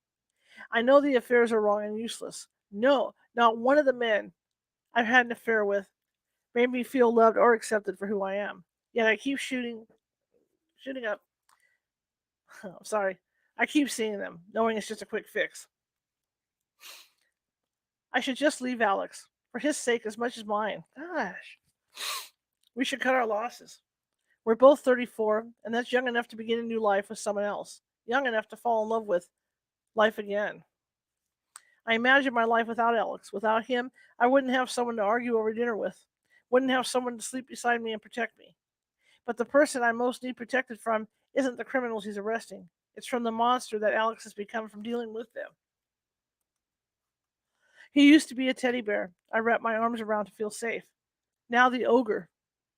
I know the affairs are wrong and useless. No, not one of the men I've had an affair with made me feel loved or accepted for who I am. Yet I keep shooting up. I'm sorry. I keep seeing them, knowing it's just a quick fix. I should just leave Alex, for his sake as much as mine. Gosh. We should cut our losses. We're both 34, and that's young enough to begin a new life with someone else. Young enough to fall in love with life again. I imagine my life without Alex. Without him, I wouldn't have someone to argue over dinner with. Wouldn't have someone to sleep beside me and protect me. But the person I most need protected from isn't the criminals he's arresting. It's from the monster that Alex has become from dealing with them. He used to be a teddy bear I wrapped my arms around to feel safe. Now the ogre.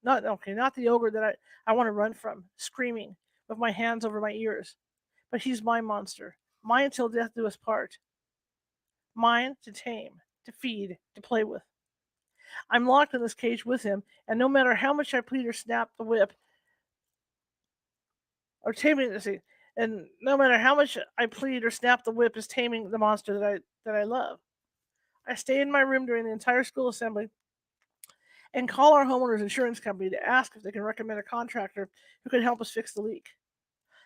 Not the ogre that I want to run from, screaming, with my hands over my ears. But he's my monster. Mine till death do us part. Mine to tame, to feed, to play with. I'm locked in this cage with him, and no matter how much I plead or snap the whip, or taming this, and no matter how much I plead or snap the whip is taming the monster that I love. I stay in my room during the entire school assembly and call our homeowner's insurance company to ask if they can recommend a contractor who can help us fix the leak.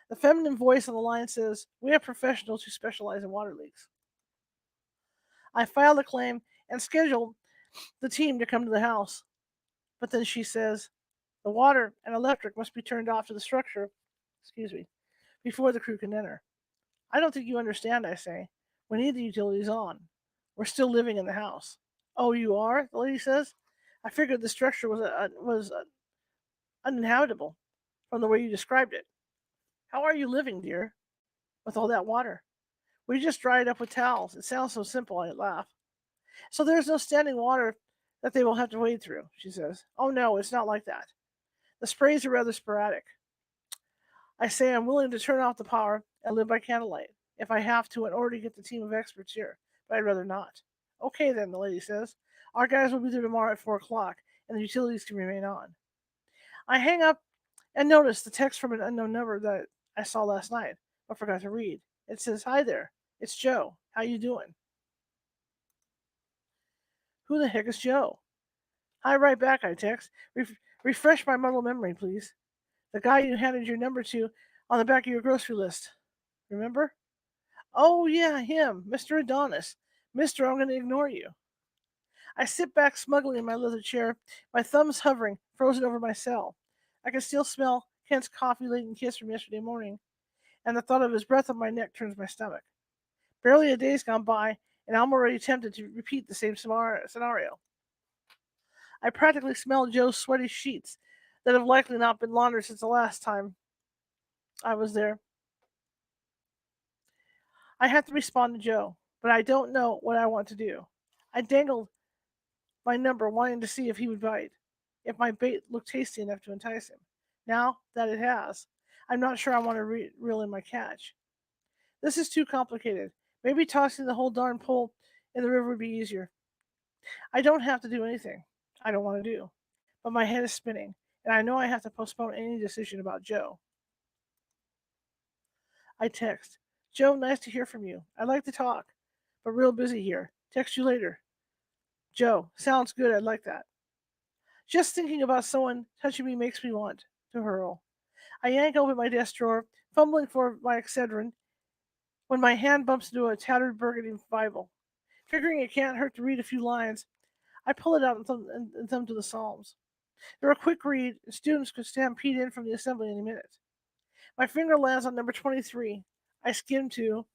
The feminine voice on the line says, "We have professionals who specialize in water leaks." I file the claim and schedule the team to come to the house. But then she says, "The water and electric must be turned off to the structure, excuse me, before the crew can enter." "I don't think you understand," I say. "We need the utilities on. We're still living in the house." "Oh, you are?" the lady says. "I figured the structure was uninhabitable from the way you described it." "How are you living, dear, with all that water?" "We just dry it up with towels. It sounds so simple," I laugh. "So there's no standing water that they will have to wade through," she says. "Oh, no, it's not like that. The sprays are rather sporadic." I say I'm willing to turn off the power and live by candlelight, if I have to, in order to get the team of experts here, but I'd rather not. "Okay, then," the lady says. "Our guys will be there tomorrow at 4 o'clock, and the utilities can remain on." I hang up and notice the text from an unknown number that I saw last night, but forgot to read. It says, "Hi there, it's Joe. How you doing?" Who the heck is Joe? "Hi, right back," I text. Refresh my muddled memory, please." "The guy you handed your number to on the back of your grocery list. Remember?" "Oh, yeah, him. Mr. Adonis. Mister, I'm going to ignore you." I sit back smugly in my leather chair, my thumbs hovering, frozen over my cell. I can still smell Kent's coffee-laden kiss from yesterday morning, and the thought of his breath on my neck turns my stomach. Barely a day's gone by, and I'm already tempted to repeat the same scenario. I practically smell Joe's sweaty sheets that have likely not been laundered since the last time I was there. I have to respond to Joe, but I don't know what I want to do. I dangled my number, wanting to see if he would bite, if my bait looked tasty enough to entice him. Now that it has, I'm not sure I want to reel in my catch. This is too complicated. Maybe tossing the whole darn pole in the river would be easier. I don't have to do anything I don't want to do, but my head is spinning, and I know I have to postpone any decision about Joe. I text, "Joe, nice to hear from you. I'd like to talk, but real busy here. Text you later." "Joe, sounds good. I'd like that." Just thinking about someone touching me makes me want to hurl. I yank open my desk drawer, fumbling for my Excedrin, when my hand bumps into a tattered burgundy Bible. Figuring it can't hurt to read a few lines, I pull it out and thumb to the Psalms. They're a quick read, and students could stampede in from the assembly any minute. My finger lands on number 23. I skim to,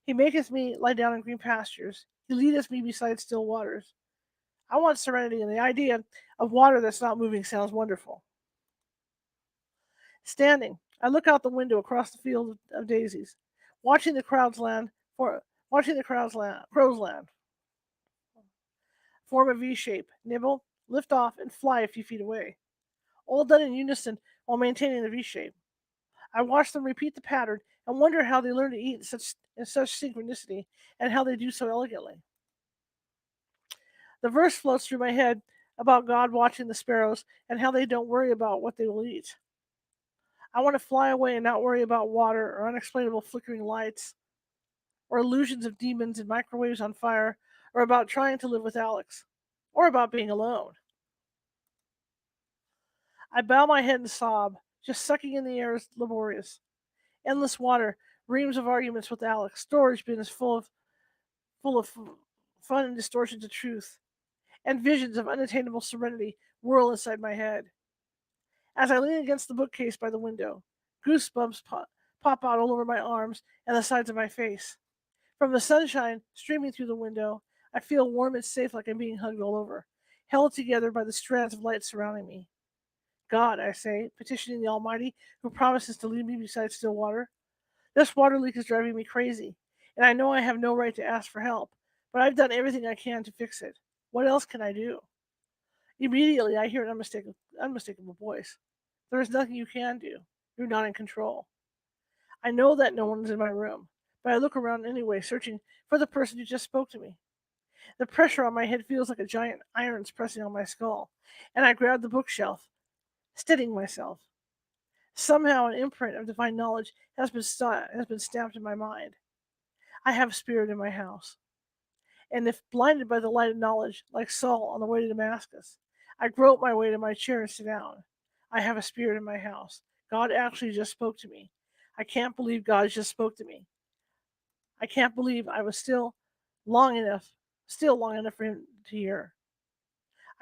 "He maketh me lie down in green pastures. He leadeth me beside still waters." I want serenity, and the idea of water that's not moving sounds wonderful. Standing, I look out the window across the field of daisies. Watching the crowds land for watching the crows land, form a V shape, nibble, lift off, and fly a few feet away, all done in unison while maintaining the V shape. I watch them repeat the pattern and wonder how they learn to eat in such synchronicity and how they do so elegantly. The verse floats through my head about God watching the sparrows and how they don't worry about what they will eat. I want to fly away and not worry about water or unexplainable flickering lights or illusions of demons and microwaves on fire or about trying to live with Alex or about being alone. I bow my head and sob, just sucking in the air is laborious. Endless water, reams of arguments with Alex, storage bins full of fun and distortions of truth, and visions of unattainable serenity whirl inside my head. As I lean against the bookcase by the window, goosebumps pop out all over my arms and the sides of my face. From the sunshine streaming through the window, I feel warm and safe like I'm being hugged all over, held together by the strands of light surrounding me. God, I say, petitioning the Almighty who promises to lead me beside still water. This water leak is driving me crazy, and I know I have no right to ask for help, but I've done everything I can to fix it. What else can I do? Immediately, I hear an unmistakable voice. There is nothing you can do. You're not in control. I know that no one is in my room, but I look around anyway, searching for the person who just spoke to me. The pressure on my head feels like a giant iron's pressing on my skull, and I grab the bookshelf, steadying myself. Somehow, an imprint of divine knowledge has been stamped in my mind. I have spirit in my house, and if blinded by the light of knowledge, like Saul on the way to Damascus, I grope my way to my chair and sit down. I have a spirit in my house. God actually just spoke to me. I can't believe God just spoke to me. I can't believe I was long enough, still long enough for him to hear.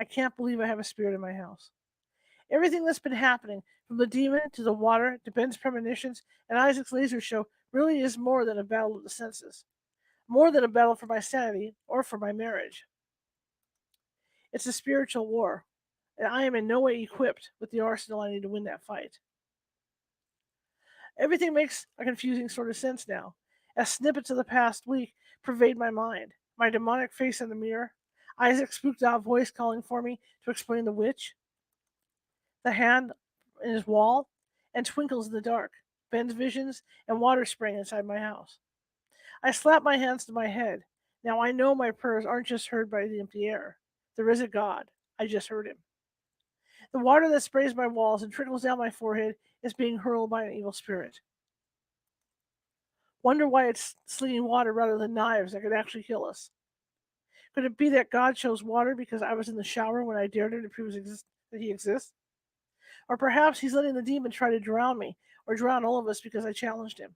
I can't believe I have a spirit in my house. Everything that's been happening, from the demon to the water to Ben's premonitions and Isaac's laser show, really is more than a battle of the senses, more than a battle for my sanity or for my marriage. It's a spiritual war, and I am in no way equipped with the arsenal I need to win that fight. Everything makes a confusing sort of sense now, as snippets of the past week pervade my mind. My demonic face in the mirror, Isaac's spooked out voice calling for me to explain the witch, the hand in his wall, and twinkles in the dark, Ben's visions, and water spraying inside my house. I slap my hands to my head. Now I know my prayers aren't just heard by the empty air. There is a God. I just heard him. The water that sprays my walls and trickles down my forehead is being hurled by an evil spirit. Wonder why it's slinging water rather than knives that could actually kill us. Could it be that God chose water because I was in the shower when I dared him to prove that he exists? Or perhaps he's letting the demon try to drown me or drown all of us because I challenged him.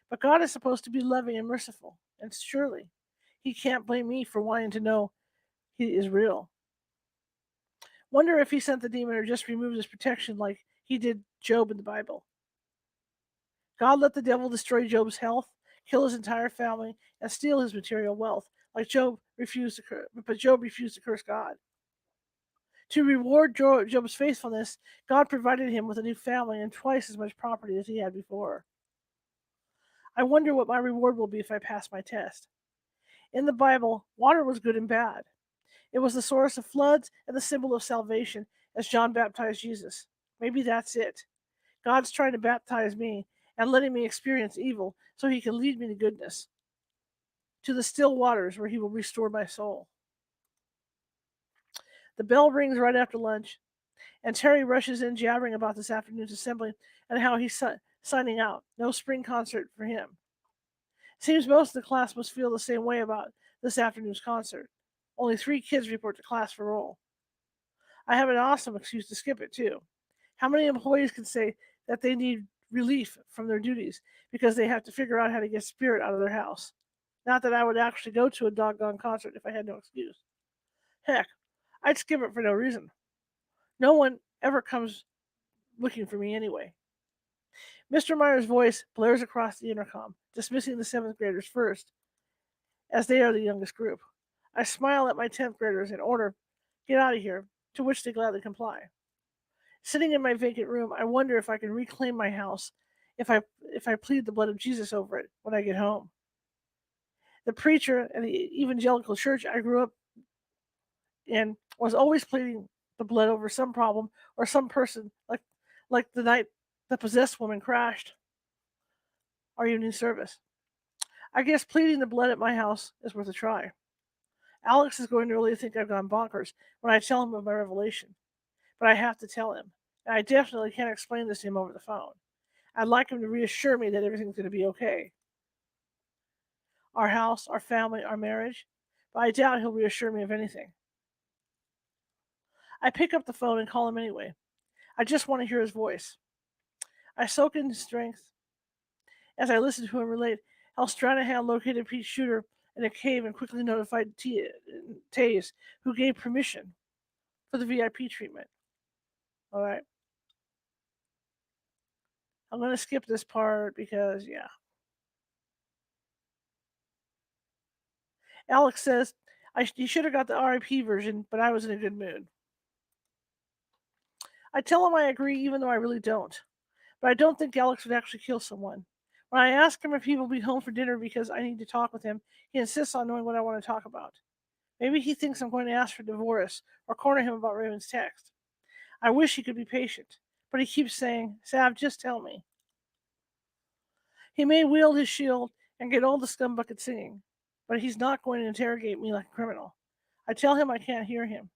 But God is supposed to be loving and merciful, and surely he can't blame me for wanting to know he is real. Wonder if he sent the demon or just removed his protection like he did Job in the Bible. God let the devil destroy Job's health, kill his entire family, and steal his material wealth, like but Job refused to curse God. To reward Job's faithfulness, God provided him with a new family and twice as much property as he had before. I wonder what my reward will be if I pass my test. In the Bible, water was good and bad. It was the source of floods and the symbol of salvation, as John baptized Jesus. Maybe that's it. God's trying to baptize me and letting me experience evil so he can lead me to goodness, to the still waters where he will restore my soul. The bell rings right after lunch, and Terry rushes in jabbering about this afternoon's assembly and how he's signing out. No spring concert for him. Seems most of the class must feel the same way about this afternoon's concert. Only 3 kids report to class for roll. I have an awesome excuse to skip it, too. How many employees can say that they need relief from their duties because they have to figure out how to get spirit out of their house? Not that I would actually go to a doggone concert if I had no excuse. Heck, I'd skip it for no reason. No one ever comes looking for me anyway. Mr. Meyer's voice blares across the intercom, dismissing the 7th graders first, as they are the youngest group. I smile at my 10th graders and order, "Get out of here," to which they gladly comply. Sitting in my vacant room, I wonder if I can reclaim my house if I plead the blood of Jesus over it when I get home. The preacher in the evangelical church I grew up in was always pleading the blood over some problem or some person, like the night the possessed woman crashed our evening service. I guess pleading the blood at my house is worth a try. Alex is going to really think I've gone bonkers when I tell him of my revelation, but I have to tell him, and I definitely can't explain this to him over the phone. I'd like him to reassure me that everything's going to be okay. Our house, our family, our marriage, but I doubt he'll reassure me of anything. I pick up the phone and call him anyway. I just want to hear his voice. I soak in his strength as I listen to him relate how Stranahan located Pete Shooter in a cave and quickly notified Taze, who gave permission for the VIP treatment. All right. I'm going to skip this part because, yeah. Alex says, you should have got the RIP version, but I was in a good mood. I tell him I agree, even though I really don't. But I don't think Alex would actually kill someone. When I ask him if he will be home for dinner because I need to talk with him, he insists on knowing what I want to talk about. Maybe he thinks I'm going to ask for divorce or corner him about Raymond's text. I wish he could be patient, but he keeps saying, Sav, just tell me. He may wield his shield and get all the scumbucket singing, but he's not going to interrogate me like a criminal. I tell him I can't hear him,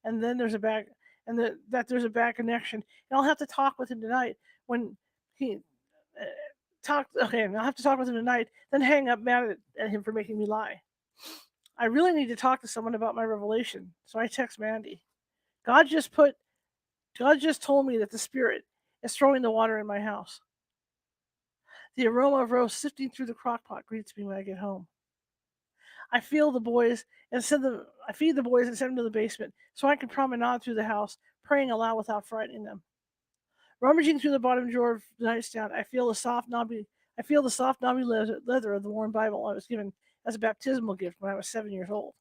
and then there's a back and that there's a bad connection, and I'll have to talk with him tonight when he talk. Okay, I'll have to talk with him tonight, then hang up mad at him for making me lie. I really need to talk to someone about my revelation, so I text Mandy. God just told me that the Spirit is throwing the water in my house. The aroma of roast sifting through the crock pot greets me when I get home. I feed the boys and send them to the basement so I can promenade through the house, praying aloud without frightening them. Rummaging through the bottom drawer of the nightstand, I feel the soft knobby leather of the worn Bible I was given as a baptismal gift when I was 7 years old.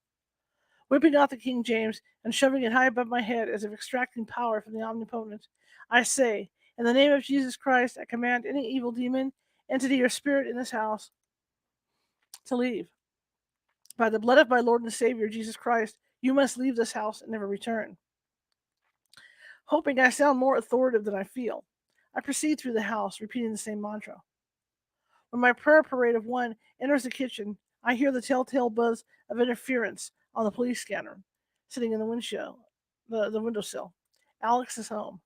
Whipping out the King James and shoving it high above my head as if extracting power from the omnipotent, I say, in the name of Jesus Christ, I command any evil demon, entity, or spirit in this house to leave. By the blood of my Lord and Savior, Jesus Christ, you must leave this house and never return. Hoping I sound more authoritative than I feel, I proceed through the house, repeating the same mantra. When my prayer parade of one enters the kitchen, I hear the telltale buzz of interference on the police scanner, sitting in the windowsill. Alex is home.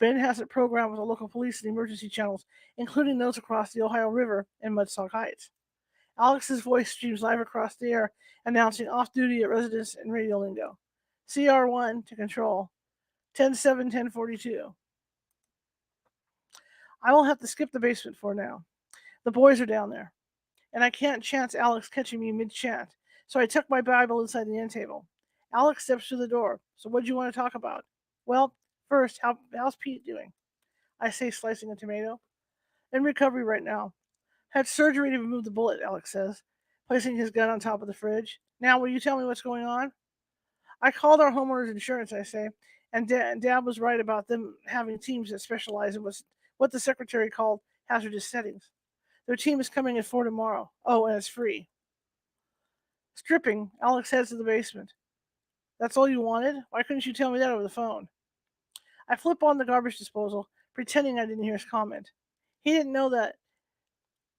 Ben has it programmed with the local police and emergency channels, including those across the Ohio River and Mudstock Heights. Alex's voice streams live across the air, announcing off-duty at residence and radio lingo. CR1 to control. 10-7-10-42. I will have to skip the basement for now. The boys are down there, and I can't chance Alex catching me mid-chant, so I tuck my Bible inside the end table. Alex steps through the door. So what do you want to talk about? Well, first, how's Pete doing? I say, slicing a tomato. In recovery right now. Had surgery to remove the bullet, Alex says, placing his gun on top of the fridge. Now, will you tell me what's going on? I called our homeowners insurance, I say, and Dad was right about them having teams that specialize in what the secretary called hazardous settings. Their team is coming at 4 tomorrow. Oh, and it's free. Stripping, Alex heads to the basement. That's all you wanted? Why couldn't you tell me that over the phone? I flip on the garbage disposal, pretending I didn't hear his comment. He didn't know that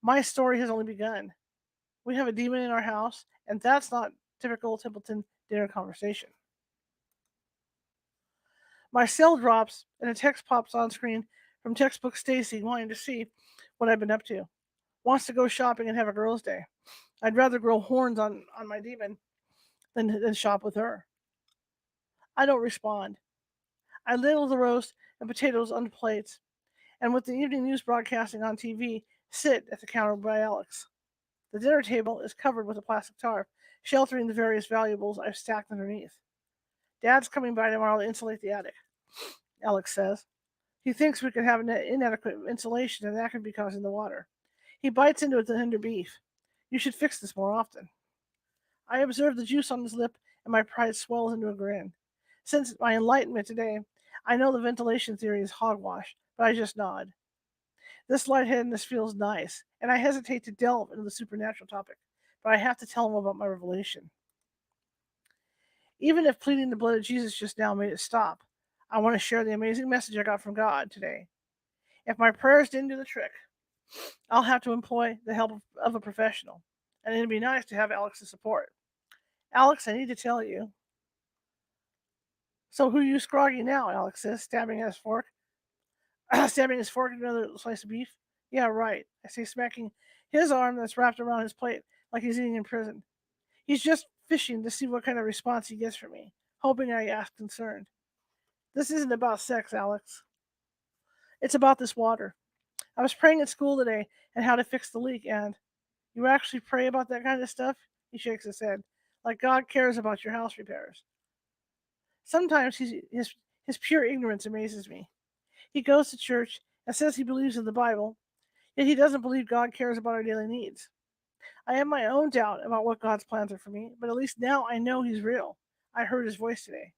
my story has only begun. We have a demon in our house, and that's not typical Templeton dinner conversation. My cell drops, and a text pops on screen from textbook Stacy wanting to see what I've been up to. Wants to go shopping and have a girls' day. I'd rather grow horns on my demon than shop with her. I don't respond. I ladle the roast and potatoes on the plates, and with the evening news broadcasting on TV, sit at the counter by Alex. The dinner table is covered with a plastic tarp, sheltering the various valuables I've stacked underneath. Dad's coming by tomorrow to insulate the attic, Alex says. He thinks we could have inadequate insulation and that could be causing the water. He bites into the tender beef. You should fix this more often. I observe the juice on his lip and my pride swells into a grin. Since my enlightenment today, I know the ventilation theory is hogwash, but I just nod. This lightheadedness feels nice, and I hesitate to delve into the supernatural topic, but I have to tell him about my revelation. Even if pleading the blood of Jesus just now made it stop, I want to share the amazing message I got from God today. If my prayers didn't do the trick, I'll have to employ the help of a professional, and it'd be nice to have Alex's support. Alex, I need to tell you. So who are you scrogging now? Alex says, stabbing his fork in another slice of beef. Yeah, right. I say, smacking his arm that's wrapped around his plate like he's eating in prison. He's just fishing to see what kind of response he gets from me, hoping I ask concerned. This isn't about sex, Alex. It's about this water. I was praying at school today and how to fix the leak, and you actually pray about that kind of stuff? He shakes his head, like God cares about your house repairs. Sometimes his pure ignorance amazes me. He goes to church and says he believes in the Bible, yet he doesn't believe God cares about our daily needs. I have my own doubt about what God's plans are for me, but at least now I know he's real. I heard his voice today.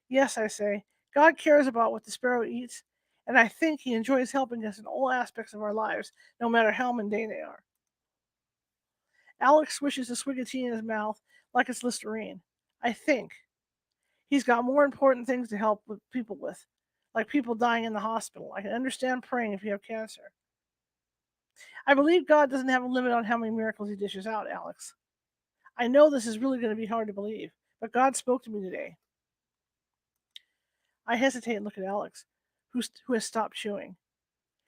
Yes, I say, God cares about what the sparrow eats, and I think he enjoys helping us in all aspects of our lives, no matter how mundane they are. Alex swishes a swig of tea in his mouth like it's Listerine. I think he's got more important things to help with people with, like people dying in the hospital. I can understand praying if you have cancer. I believe God doesn't have a limit on how many miracles he dishes out, Alex. I know this is really going to be hard to believe, but God spoke to me today. I hesitate and look at Alex, who has stopped chewing.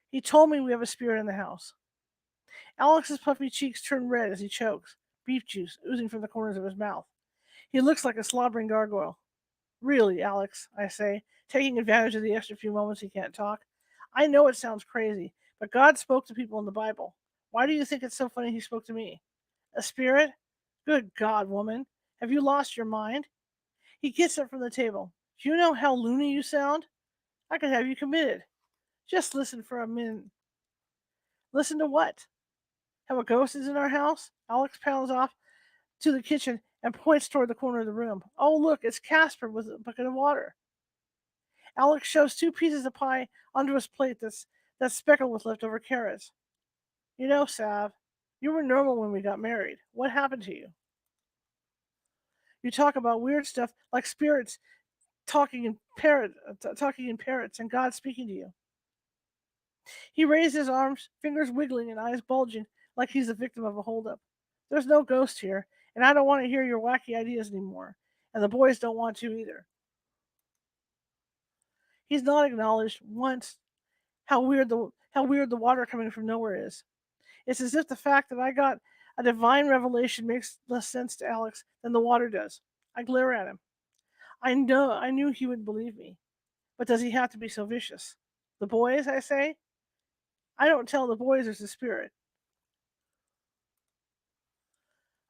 He told me we have a spirit in the house. Alex's puffy cheeks turn red as he chokes, beef juice oozing from the corners of his mouth. He looks like a slobbering gargoyle. Really, Alex, I say, taking advantage of the extra few moments he can't talk. I know it sounds crazy, but God spoke to people in the Bible. Why do you think it's so funny he spoke to me? A spirit? Good God, woman. Have you lost your mind? He gets up from the table. Do you know how loony you sound? I could have you committed. Just listen for a minute. Listen to what? How a ghost is in our house? Alex paddles off to the kitchen and points toward the corner of the room. Oh, look, it's Casper with a bucket of water. Alex shoves two pieces of pie onto his plate that's speckled with leftover carrots. You know, Sav, you were normal when we got married. What happened to you? You talk about weird stuff like spirits talking in parrots, and God speaking to you. He raised his arms, fingers wiggling and eyes bulging like he's the victim of a holdup. There's no ghost here, and I don't want to hear your wacky ideas anymore, and the boys don't want to either. He's not acknowledged once how weird the water coming from nowhere is. It's as if the fact that I got a divine revelation makes less sense to Alex than the water does. I glare at him. I knew he would believe me. But does he have to be so vicious? The boys, I say? I don't tell the boys there's a spirit.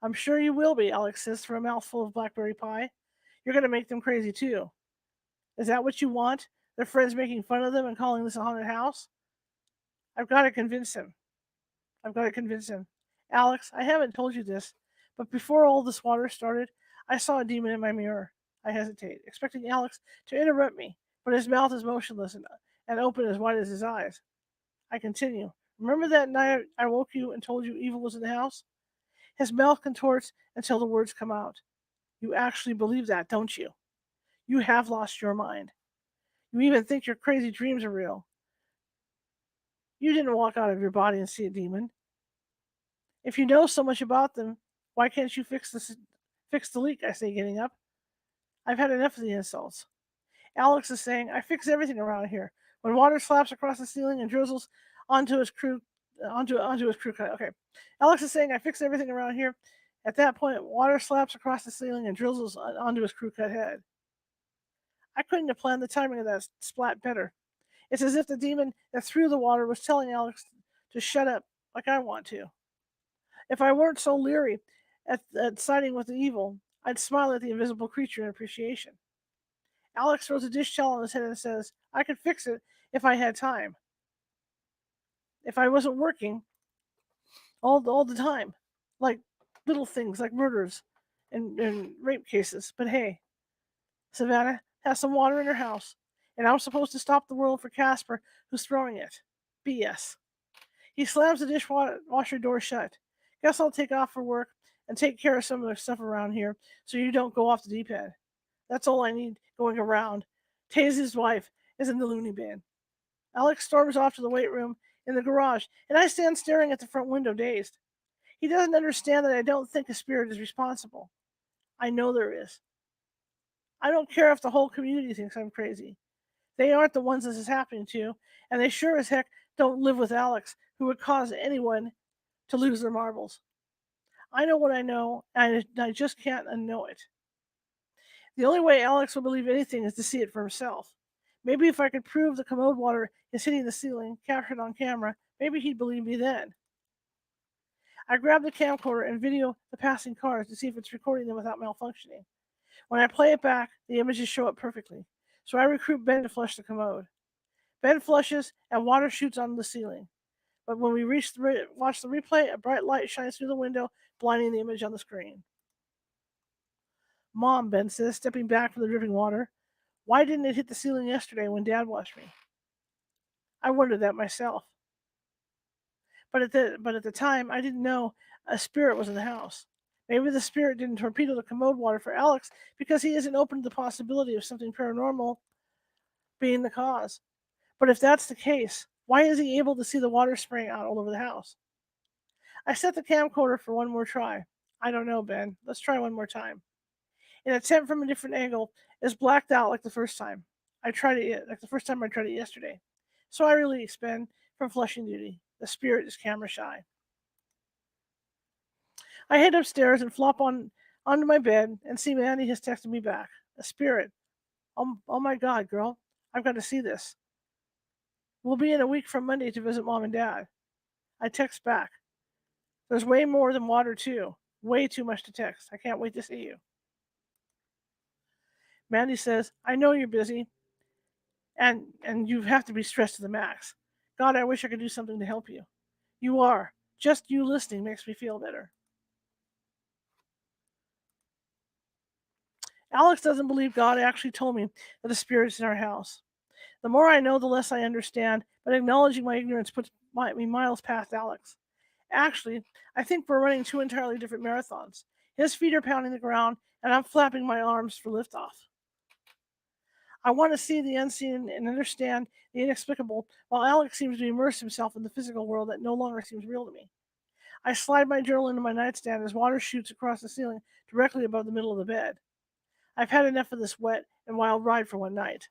I'm sure you will be, Alex says for a mouthful of blackberry pie. You're going to make them crazy too. Is that what you want? Their friends making fun of them and calling this a haunted house? I've got to convince him. I've got to convince him. Alex, I haven't told you this, but before all this water started, I saw a demon in my mirror. I hesitate, expecting Alex to interrupt me, but his mouth is motionless and open as wide as his eyes. I continue. Remember that night I woke you and told you evil was in the house? His mouth contorts until the words come out. You actually believe that, don't you? You have lost your mind. You even think your crazy dreams are real. You didn't walk out of your body and see a demon. If you know so much about them, why can't you fix the leak? I say, getting up. I've had enough of the insults. Alex is saying, I fix everything around here. When water slaps across the ceiling and drizzles onto his crew onto his crew cut. Okay. Alex is saying, I fix everything around here. At that point, water slaps across the ceiling and drizzles onto his crew cut head. I couldn't have planned the timing of that splat better. It's as if the demon that threw the water was telling Alex to shut up, like I want to. If I weren't so leery at siding with the evil, I'd smile at the invisible creature in appreciation. Alex throws a dish towel on his head and says, I could fix it if I had time. If I wasn't working all the time. Like little things like murders and rape cases. But hey, Savannah has some water in her house, and I'm supposed to stop the world for Casper who's throwing it. BS. He slams the dishwasher door shut. Guess I'll take off for work and take care of some of the stuff around here so you don't go off the deep end. That's all I need going around. Tazy's wife is in the loony bin. Alex storms off to the weight room in the garage, and I stand staring at the front window, dazed. He doesn't understand that I don't think a spirit is responsible. I know there is. I don't care if the whole community thinks I'm crazy. They aren't the ones this is happening to, and they sure as heck don't live with Alex, who would cause anyone to lose their marbles. I know what I know, and I just can't unknow it. The only way Alex will believe anything is to see it for himself. Maybe if I could prove the commode water is hitting the ceiling, captured on camera, maybe he'd believe me then. I grab the camcorder and video the passing cars to see if it's recording them without malfunctioning. When I play it back, the images show up perfectly. So I recruit Ben to flush the commode. Ben flushes and water shoots onto the ceiling. But when we watch the replay, a bright light shines through the window, blinding the image on the screen. Mom, Ben says, stepping back from the dripping water. Why didn't it hit the ceiling yesterday when Dad washed me? I wondered that myself. But at the time, I didn't know a spirit was in the house. Maybe the spirit didn't torpedo the commode water for Alex because he isn't open to the possibility of something paranormal being the cause. But if that's the case, why is he able to see the water spraying out all over the house? I set the camcorder for one more try. I don't know, Ben. Let's try one more time. An attempt from a different angle is blacked out like the first time. I tried it like the first time I tried it yesterday. So I release Ben from flushing duty. The spirit is camera shy. I head upstairs and flop onto my bed and see Mandy has texted me back. A spirit. Oh my God, girl. I've got to see this. We'll be in a week from Monday to visit Mom and Dad. I text back. There's way more than water, too. Way too much to text. I can't wait to see you. Mandy says, I know you're busy and you have to be stressed to the max. God, I wish I could do something to help you. You are. Just you listening makes me feel better. Alex doesn't believe God actually told me that a spirit's in our house. The more I know, the less I understand, but acknowledging my ignorance puts me miles past Alex. Actually, I think we're running two entirely different marathons. His feet are pounding the ground, and I'm flapping my arms for liftoff. I want to see the unseen and understand the inexplicable, while Alex seems to immerse himself in the physical world that no longer seems real to me. I slide my journal into my nightstand as water shoots across the ceiling directly above the middle of the bed. I've had enough of this wet and wild ride for one night.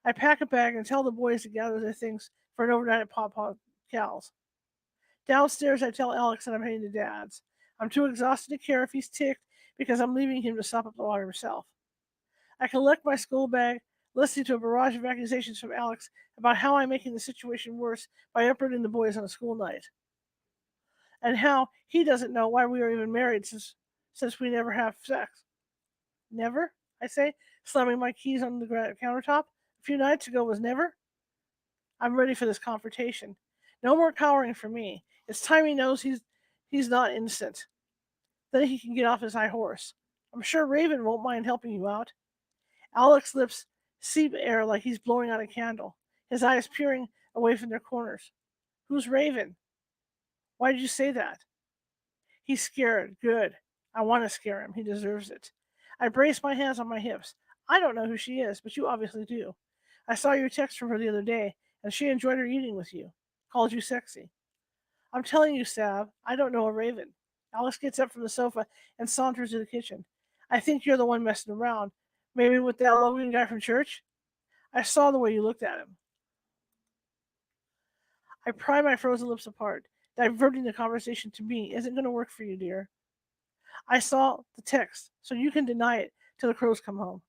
I pack a bag and tell the boys to gather their things for an overnight at Pawpaw Cal's. Downstairs, I tell Alex that I'm heading to Dad's. I'm too exhausted to care if he's ticked because I'm leaving him to sop up the water himself. I collect my school bag, listening to a barrage of accusations from Alex about how I'm making the situation worse by uprooting the boys on a school night, and how he doesn't know why we are even married since we never have sex. Never? I say, slamming my keys on the countertop. A few nights ago was never. I'm ready for this confrontation. No more cowering from me. It's time he knows he's not innocent. Then he can get off his high horse. I'm sure Raven won't mind helping you out. Alex's lips seep air like he's blowing out a candle, his eyes peering away from their corners. Who's Raven? Why did you say that? He's scared. Good. I want to scare him. He deserves it. I brace my hands on my hips. I don't know who she is, but you obviously do. I saw your text from her the other day, and she enjoyed her eating with you. Called you sexy. I'm telling you, Sav, I don't know a Raven. Alex gets up from the sofa and saunters to the kitchen. I think you're the one messing around. Maybe with that Logan guy from church? I saw the way you looked at him. I pry my frozen lips apart. Diverting the conversation to me isn't going to work for you, dear. I saw the text, so you can deny it till the crows come home.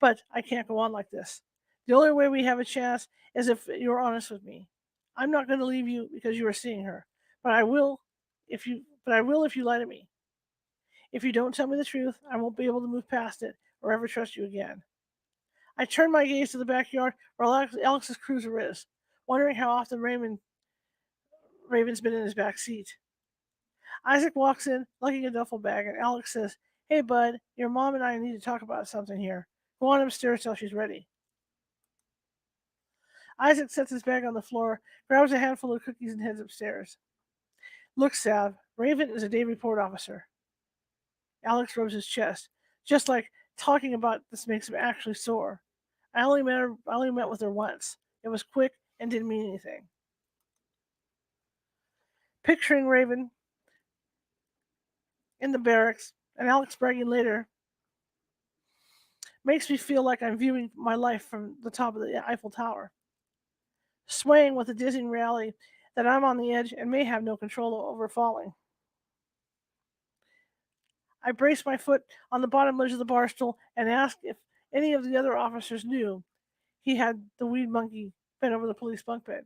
But I can't go on like this. The only way we have a chance is if you're honest with me. I'm not going to leave you because you are seeing her, but I will if you lie to me. If you don't tell me the truth, I won't be able to move past it or ever trust you again. I turn my gaze to the backyard where Alex's cruiser is, wondering how often Raven's been in his back seat. Isaac walks in, lugging a duffel bag, and Alex says, Hey, bud, your mom and I need to talk about something here. Go on upstairs till she's ready. Isaac sets his bag on the floor, grabs a handful of cookies, and heads upstairs. Look, Sav, Raven is a day report officer. Alex rubs his chest, just like talking about this makes him actually sore. I only met with her once. It was quick and didn't mean anything. Picturing Raven in the barracks and Alex bragging later makes me feel like I'm viewing my life from the top of the Eiffel Tower, swaying with a dizzying reality that I'm on the edge and may have no control over falling. I brace my foot on the bottom ledge of the bar stool and ask if any of the other officers knew he had the weed monkey bent over the police bunk bed.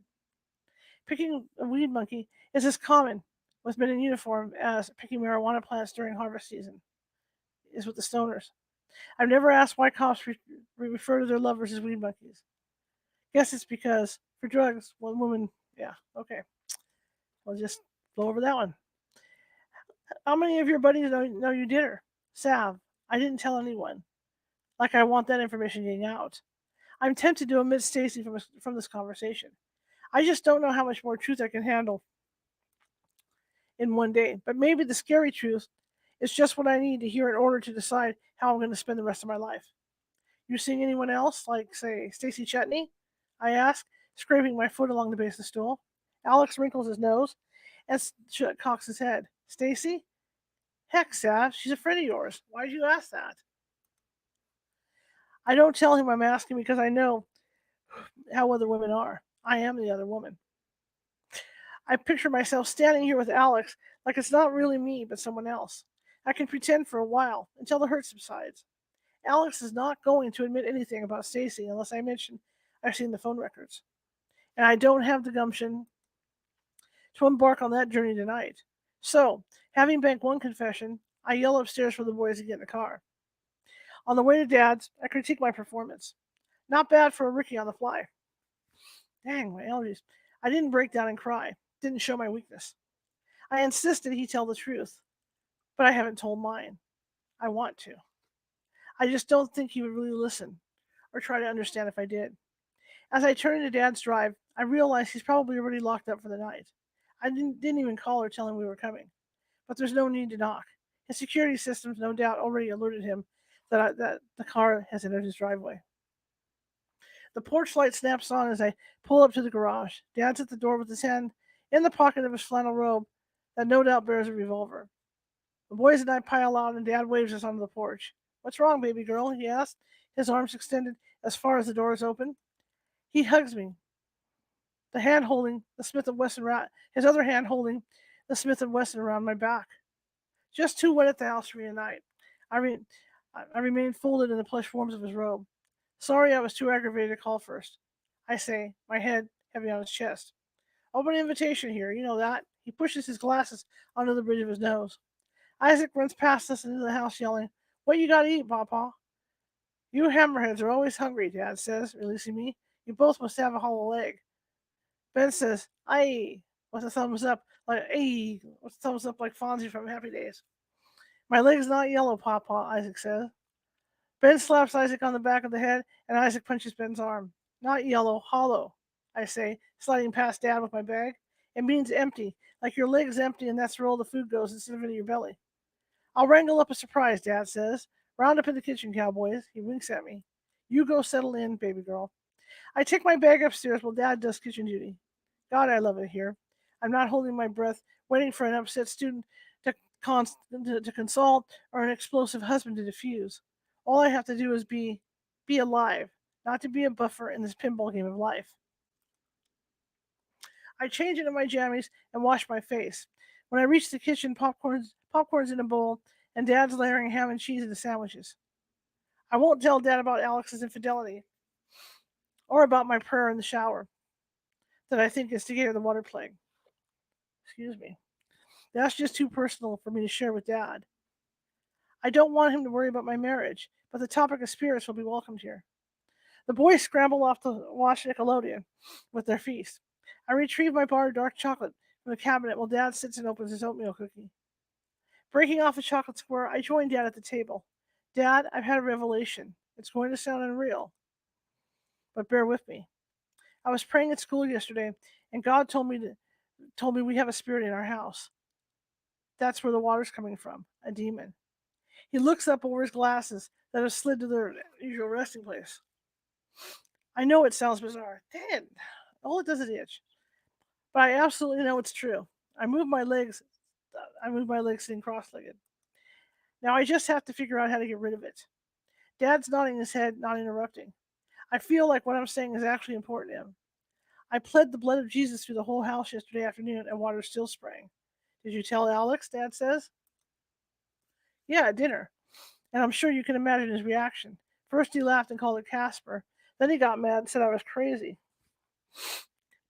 Picking a weed monkey is as common with men in uniform as picking marijuana plants during harvest season is with the stoners. I've never asked why cops refer to their lovers as weed monkeys. Guess it's because for drugs, one woman, yeah, okay. We'll just blow over that one. How many of your buddies know you did her? Sav, I didn't tell anyone. Like I want that information getting out. I'm tempted to omit Stacy from this conversation. I just don't know how much more truth I can handle in one day. But maybe the scary truth is just what I need to hear in order to decide how I'm going to spend the rest of my life. You seeing anyone else, like, say, Stacy Chetney? I ask, scraping my foot along the base of the stool. Alex wrinkles his nose and cocks his head. Stacy? Heck, Sav, she's a friend of yours. Why'd you ask that? I don't tell him I'm asking because I know how other women are. I am the other woman. I picture myself standing here with Alex like it's not really me, but someone else. I can pretend for a while until the hurt subsides. Alex is not going to admit anything about Stacy unless I mention I've seen the phone records. And I don't have the gumption to embark on that journey tonight. So, having banked one confession, I yell upstairs for the boys to get in the car. On the way to Dad's, I critique my performance. Not bad for a rookie on the fly. Dang, my allergies. I didn't break down and cry. Didn't show my weakness. I insisted he tell the truth, but I haven't told mine. I want to. I just don't think he would really listen or try to understand if I did. As I turn into Dad's drive, I realize he's probably already locked up for the night. I didn't even call or tell him we were coming, but there's no need to knock. His security systems, no doubt, already alerted him that the car has entered his driveway. The porch light snaps on as I pull up to the garage. Dad's at the door with his hand in the pocket of his flannel robe that no doubt bears a revolver. The boys and I pile out, and Dad waves us onto the porch. What's wrong, baby girl? He asks, his arms extended as far as the door is open. He hugs me, the hand holding the Smith & Wesson his other hand holding the Smith & Wesson around my back. Just too wet at the house to reunite. I remain folded in the plush forms of his robe. Sorry I was too aggravated to call first. I say, my head heavy on his chest. Open invitation here, you know that. He pushes his glasses onto the bridge of his nose. Isaac runs past us into the house yelling, What you gotta eat, Papa? You hammerheads are always hungry, Dad says, releasing me. You both must have a hollow leg. Ben says, Aye, with a thumbs up, like Fonzie from Happy Days. My leg's not yellow, Papa, Isaac says. Ben slaps Isaac on the back of the head, and Isaac punches Ben's arm. Not yellow, hollow, I say, sliding past Dad with my bag. It means empty, like your leg's empty and that's where all the food goes instead of into your belly. I'll wrangle up a surprise, Dad says. Round up in the kitchen, cowboys. He winks at me. You go settle in, baby girl. I take my bag upstairs while Dad does kitchen duty. God, I love it here. I'm not holding my breath, waiting for an upset student to consult or an explosive husband to defuse. All I have to do is be alive, not to be a buffer in this pinball game of life. I change into my jammies and wash my face. When I reach the kitchen, popcorn's in a bowl, and Dad's layering ham and cheese into sandwiches. I won't tell Dad about Alex's infidelity or about my prayer in the shower that I think instigated the water plague. Excuse me. That's just too personal for me to share with Dad. I don't want him to worry about my marriage, but the topic of spirits will be welcomed here. The boys scramble off to watch Nickelodeon with their feast. I retrieve my bar of dark chocolate from the cabinet while Dad sits and opens his oatmeal cookie. Breaking off a chocolate square, I join Dad at the table. Dad, I've had a revelation. It's going to sound unreal, but bear with me. I was praying at school yesterday, and God told me we have a spirit in our house. That's where the water's coming from, a demon. He looks up over his glasses that have slid to their usual resting place. I know it sounds bizarre. Dang it. All it does is itch. But I absolutely know it's true. I move my legs. I move my legs sitting cross-legged. Now I just have to figure out how to get rid of it. Dad's nodding his head, not interrupting. I feel like what I'm saying is actually important to him. I pled the blood of Jesus through the whole house yesterday afternoon, and water's still spraying. Did you tell Alex? Dad says. Yeah, at dinner. And I'm sure you can imagine his reaction. First he laughed and called it Casper. Then he got mad and said I was crazy.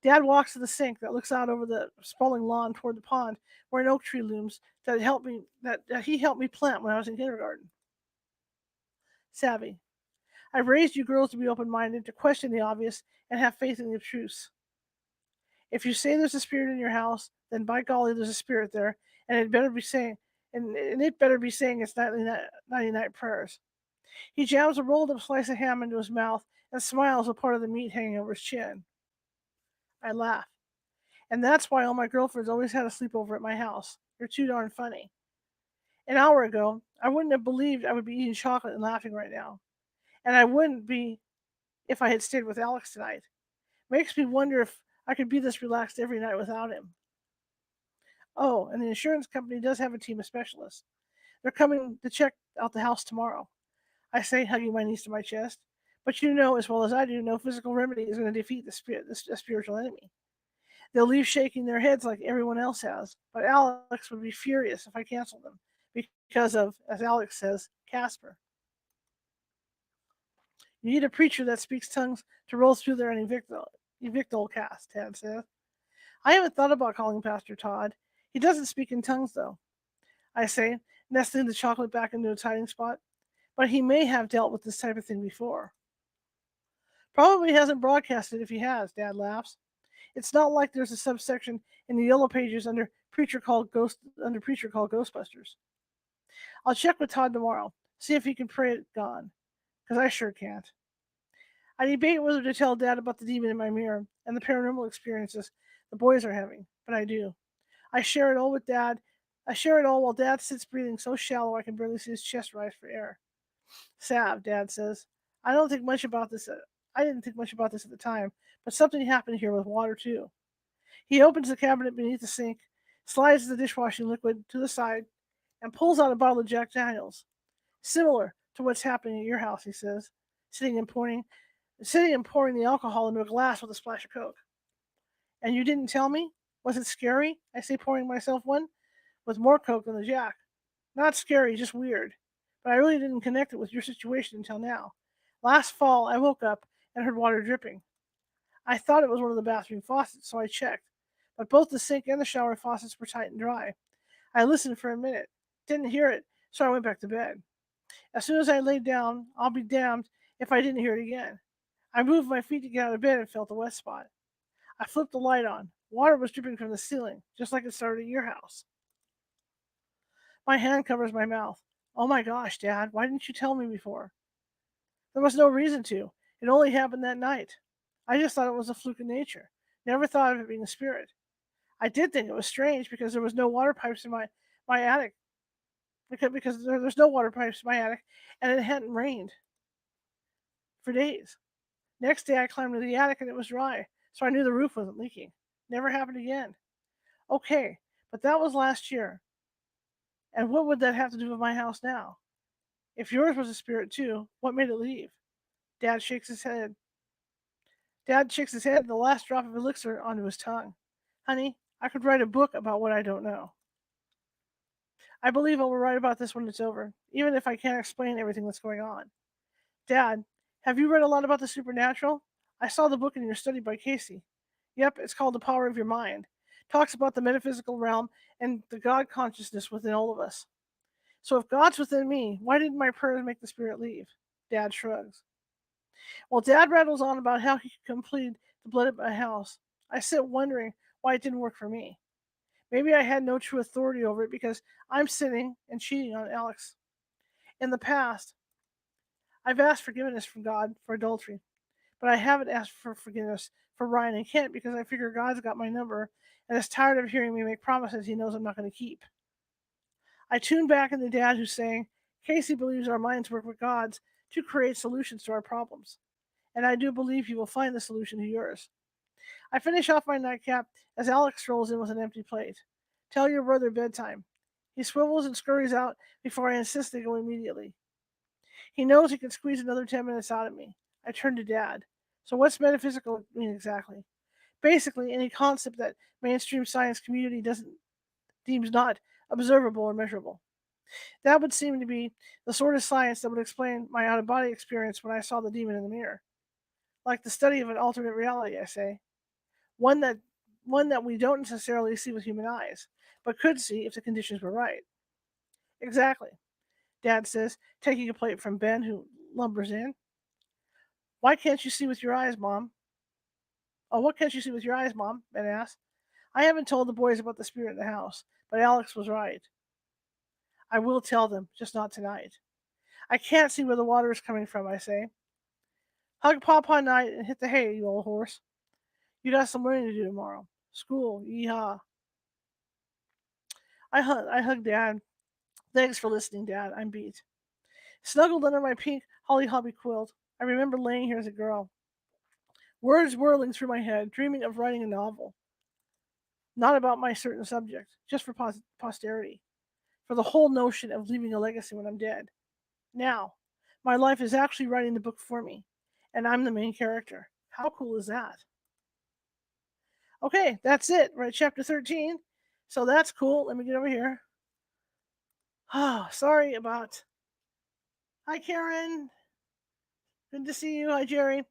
Dad walks to the sink that looks out over the sprawling lawn toward the pond where an oak tree looms that he helped me plant when I was in kindergarten. Savvy. I've raised you girls to be open-minded, to question the obvious, and have faith in the abstruse. If you say there's a spirit in your house, then by golly, there's a spirit there, and it better be saying, and it better be saying its nightly night prayers. He jams a rolled up slice of ham into his mouth and smiles with part of the meat hanging over his chin. I laugh. And that's why all my girlfriends always had a sleepover at my house. You're too darn funny. An hour ago, I wouldn't have believed I would be eating chocolate and laughing right now. And I wouldn't be if I had stayed with Alex tonight. Makes me wonder if I could be this relaxed every night without him. Oh, and the insurance company does have a team of specialists. They're coming to check out the house tomorrow. I say, hugging my niece to my chest. But you know as well as I do, no physical remedy is going to defeat the spiritual enemy. They'll leave shaking their heads like everyone else has. But Alex would be furious if I canceled them because of, as Alex says, Casper. You need a preacher that speaks tongues to roll through there and evict old Cass, Tad says. I haven't thought about calling Pastor Todd. He doesn't speak in tongues, though, I say, nestling the chocolate back into its hiding spot. But he may have dealt with this type of thing before. Probably hasn't broadcasted if he has, Dad laughs. It's not like there's a subsection in the yellow pages under preacher called Ghostbusters. I'll check with Todd tomorrow, see if he can pray it gone, because I sure can't. I debate whether to tell Dad about the demon in my mirror and the paranormal experiences the boys are having, but I do. I share it all with Dad. I share it all while Dad sits breathing so shallow I can barely see his chest rise for air. Sav, Dad says. I don't think much about this. I didn't think much about this at the time, but something happened here with water too. He opens the cabinet beneath the sink, slides the dishwashing liquid to the side, and pulls out a bottle of Jack Daniels. Similar to what's happening at your house, he says, sitting and pouring the alcohol into a glass with a splash of Coke. And you didn't tell me? Was it scary? I say, pouring myself one, with more Coke than the Jack. Not scary, just weird. But I really didn't connect it with your situation until now. Last fall, I woke up and heard water dripping. I thought it was one of the bathroom faucets, so I checked. But both the sink and the shower faucets were tight and dry. I listened for a minute, didn't hear it, so I went back to bed. As soon as I laid down, I'll be damned if I didn't hear it again. I moved my feet to get out of bed and felt a wet spot. I flipped the light on. Water was dripping from the ceiling, just like it started at your house. My hand covers my mouth. Oh my gosh, Dad, why didn't you tell me before? There was no reason to. It only happened that night. I just thought it was a fluke of nature. Never thought of it being a spirit. I did think it was strange because there was no water pipes in my attic. Because there's no water pipes in my attic, and it hadn't rained for days. Next day, I climbed to the attic and it was dry, so I knew the roof wasn't leaking. Never happened again. Okay, but that was last year. And what would that have to do with my house now? If yours was a spirit too, what made it leave? Dad shakes his head. Dad shakes his head, the last drop of elixir onto his tongue. Honey, I could write a book about what I don't know. I believe I will write about this when it's over, even if I can't explain everything that's going on. Dad, have you read a lot about the supernatural? I saw the book in your study by Casey. Yep, it's called The Power of Your Mind. Talks about the metaphysical realm and the God consciousness within all of us. So if God's within me, why didn't my prayers make the spirit leave? Dad shrugs. While Dad rattles on about how he could complete the blood at my house, I sit wondering why it didn't work for me. Maybe I had no true authority over it because I'm sinning and cheating on Alex. In the past, I've asked forgiveness from God for adultery, but I haven't asked for forgiveness for Ryan and Kent because I figure God's got my number and is tired of hearing me make promises he knows I'm not going to keep. I tune back into Dad, who's saying, Casey believes our minds work with God's to create solutions to our problems, and I do believe he will find the solution to yours. I finish off my nightcap as Alex strolls in with an empty plate. Tell your brother bedtime. He swivels and scurries out before I insist they go immediately. He knows he can squeeze another 10 minutes out of me. I turn to Dad. So what's metaphysical mean exactly? Basically, any concept that mainstream science community doesn't deems not observable or measurable. That would seem to be the sort of science that would explain my out of body experience when I saw the demon in the mirror. Like the study of an alternate reality, I say. One that one that we don't necessarily see with human eyes, but could see if the conditions were right. Exactly, Dad says, taking a plate from Ben, who lumbers in. Why can't you see with your eyes, Mom? Oh, what can't you see with your eyes, Mom? Ben asks. I haven't told the boys about the spirit in the house, but Alex was right. I will tell them, just not tonight. I can't see where the water is coming from, I say. Hug Papa night and hit the hay, you old horse. You got some learning to do tomorrow. School, yeehaw. I hug Dad. Thanks for listening, Dad. I'm beat. Snuggled under my pink holly hobby quilt, I remember laying here as a girl. Words whirling through my head, dreaming of writing a novel. Not about my certain subject, just for posterity. For the whole notion of leaving a legacy when I'm dead. Now, my life is actually writing the book for me, and I'm the main character. How cool is that? Okay, that's it. We're at chapter 13. So that's cool. Let me get over here. Oh, sorry about. Hi, Karen. Good to see you. Hi, Jerry.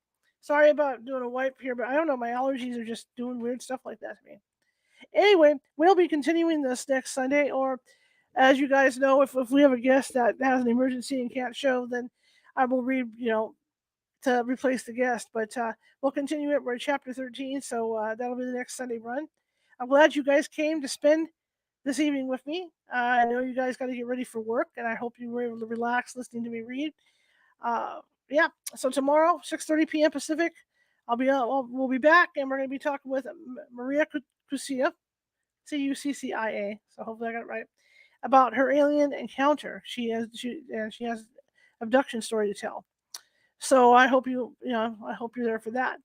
Sorry about doing a wipe here, but I don't know. My allergies are just doing weird stuff like that to me. Anyway, we'll be continuing this next Sunday, or as you guys know, if we have a guest that has an emergency and can't show, then I will read, to replace the guest. But we'll continue it. We're at chapter 13, so that'll be the next Sunday run. I'm glad you guys came to spend this evening with me. I know you guys got to get ready for work, and I hope you were able to relax listening to me read. Uh, yeah, so tomorrow, 6:30 p.m. Pacific, we'll be back, and we're going to be talking with Maria Cusia, Cuccia. So hopefully I got it right, about her alien encounter. She has abduction story to tell. So I hope you're there for that.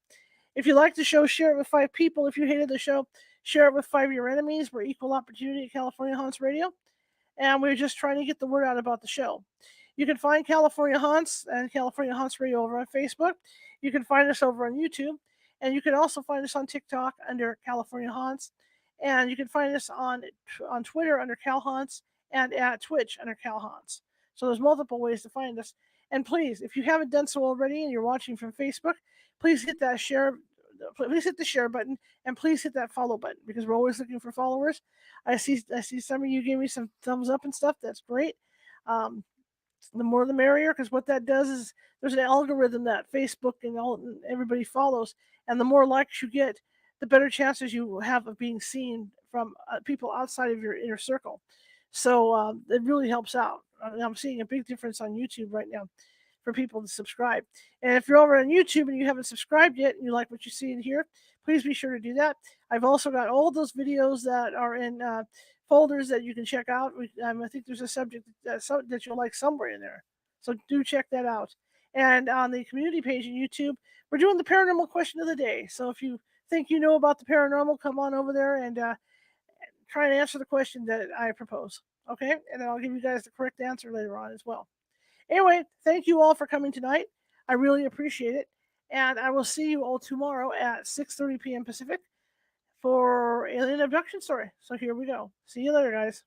If you like the show, share it with 5 people. If you hated the show, share it with 5 of your enemies. We're Equal Opportunity at California Haunts Radio, and we're just trying to get the word out about the show. You can find California Haunts and California Haunts Radio over on Facebook. You can find us over on YouTube, and you can also find us on TikTok under California Haunts, and you can find us on Twitter under Cal Haunts and at Twitch under Cal Haunts. So there's multiple ways to find us. And please, if you haven't done so already and you're watching from Facebook, please hit that share. Please hit the share button and please hit that follow button because we're always looking for followers. I see some of you gave me some thumbs up and stuff. That's great. Um, the more the merrier, because what that does is there's an algorithm that Facebook and everybody follows, and the more likes you get, the better chances you have of being seen from people outside of your inner circle. So it really helps out. I'm seeing a big difference on YouTube right now for people to subscribe. And if you're over on YouTube and you haven't subscribed yet and you like what you see in here, please be sure to do that. I've also got all those videos that are in folders that you can check out. I think there's a subject that you'll like somewhere in there. So do check that out. And on the community page on YouTube, we're doing the paranormal question of the day. So if you think you know about the paranormal, come on over there and try and answer the question that I propose. Okay? And then I'll give you guys the correct answer later on as well. Anyway, thank you all for coming tonight. I really appreciate it. And I will see you all tomorrow at 6:30 p.m. Pacific for Alien Abduction Story. So here we go. See you later, guys.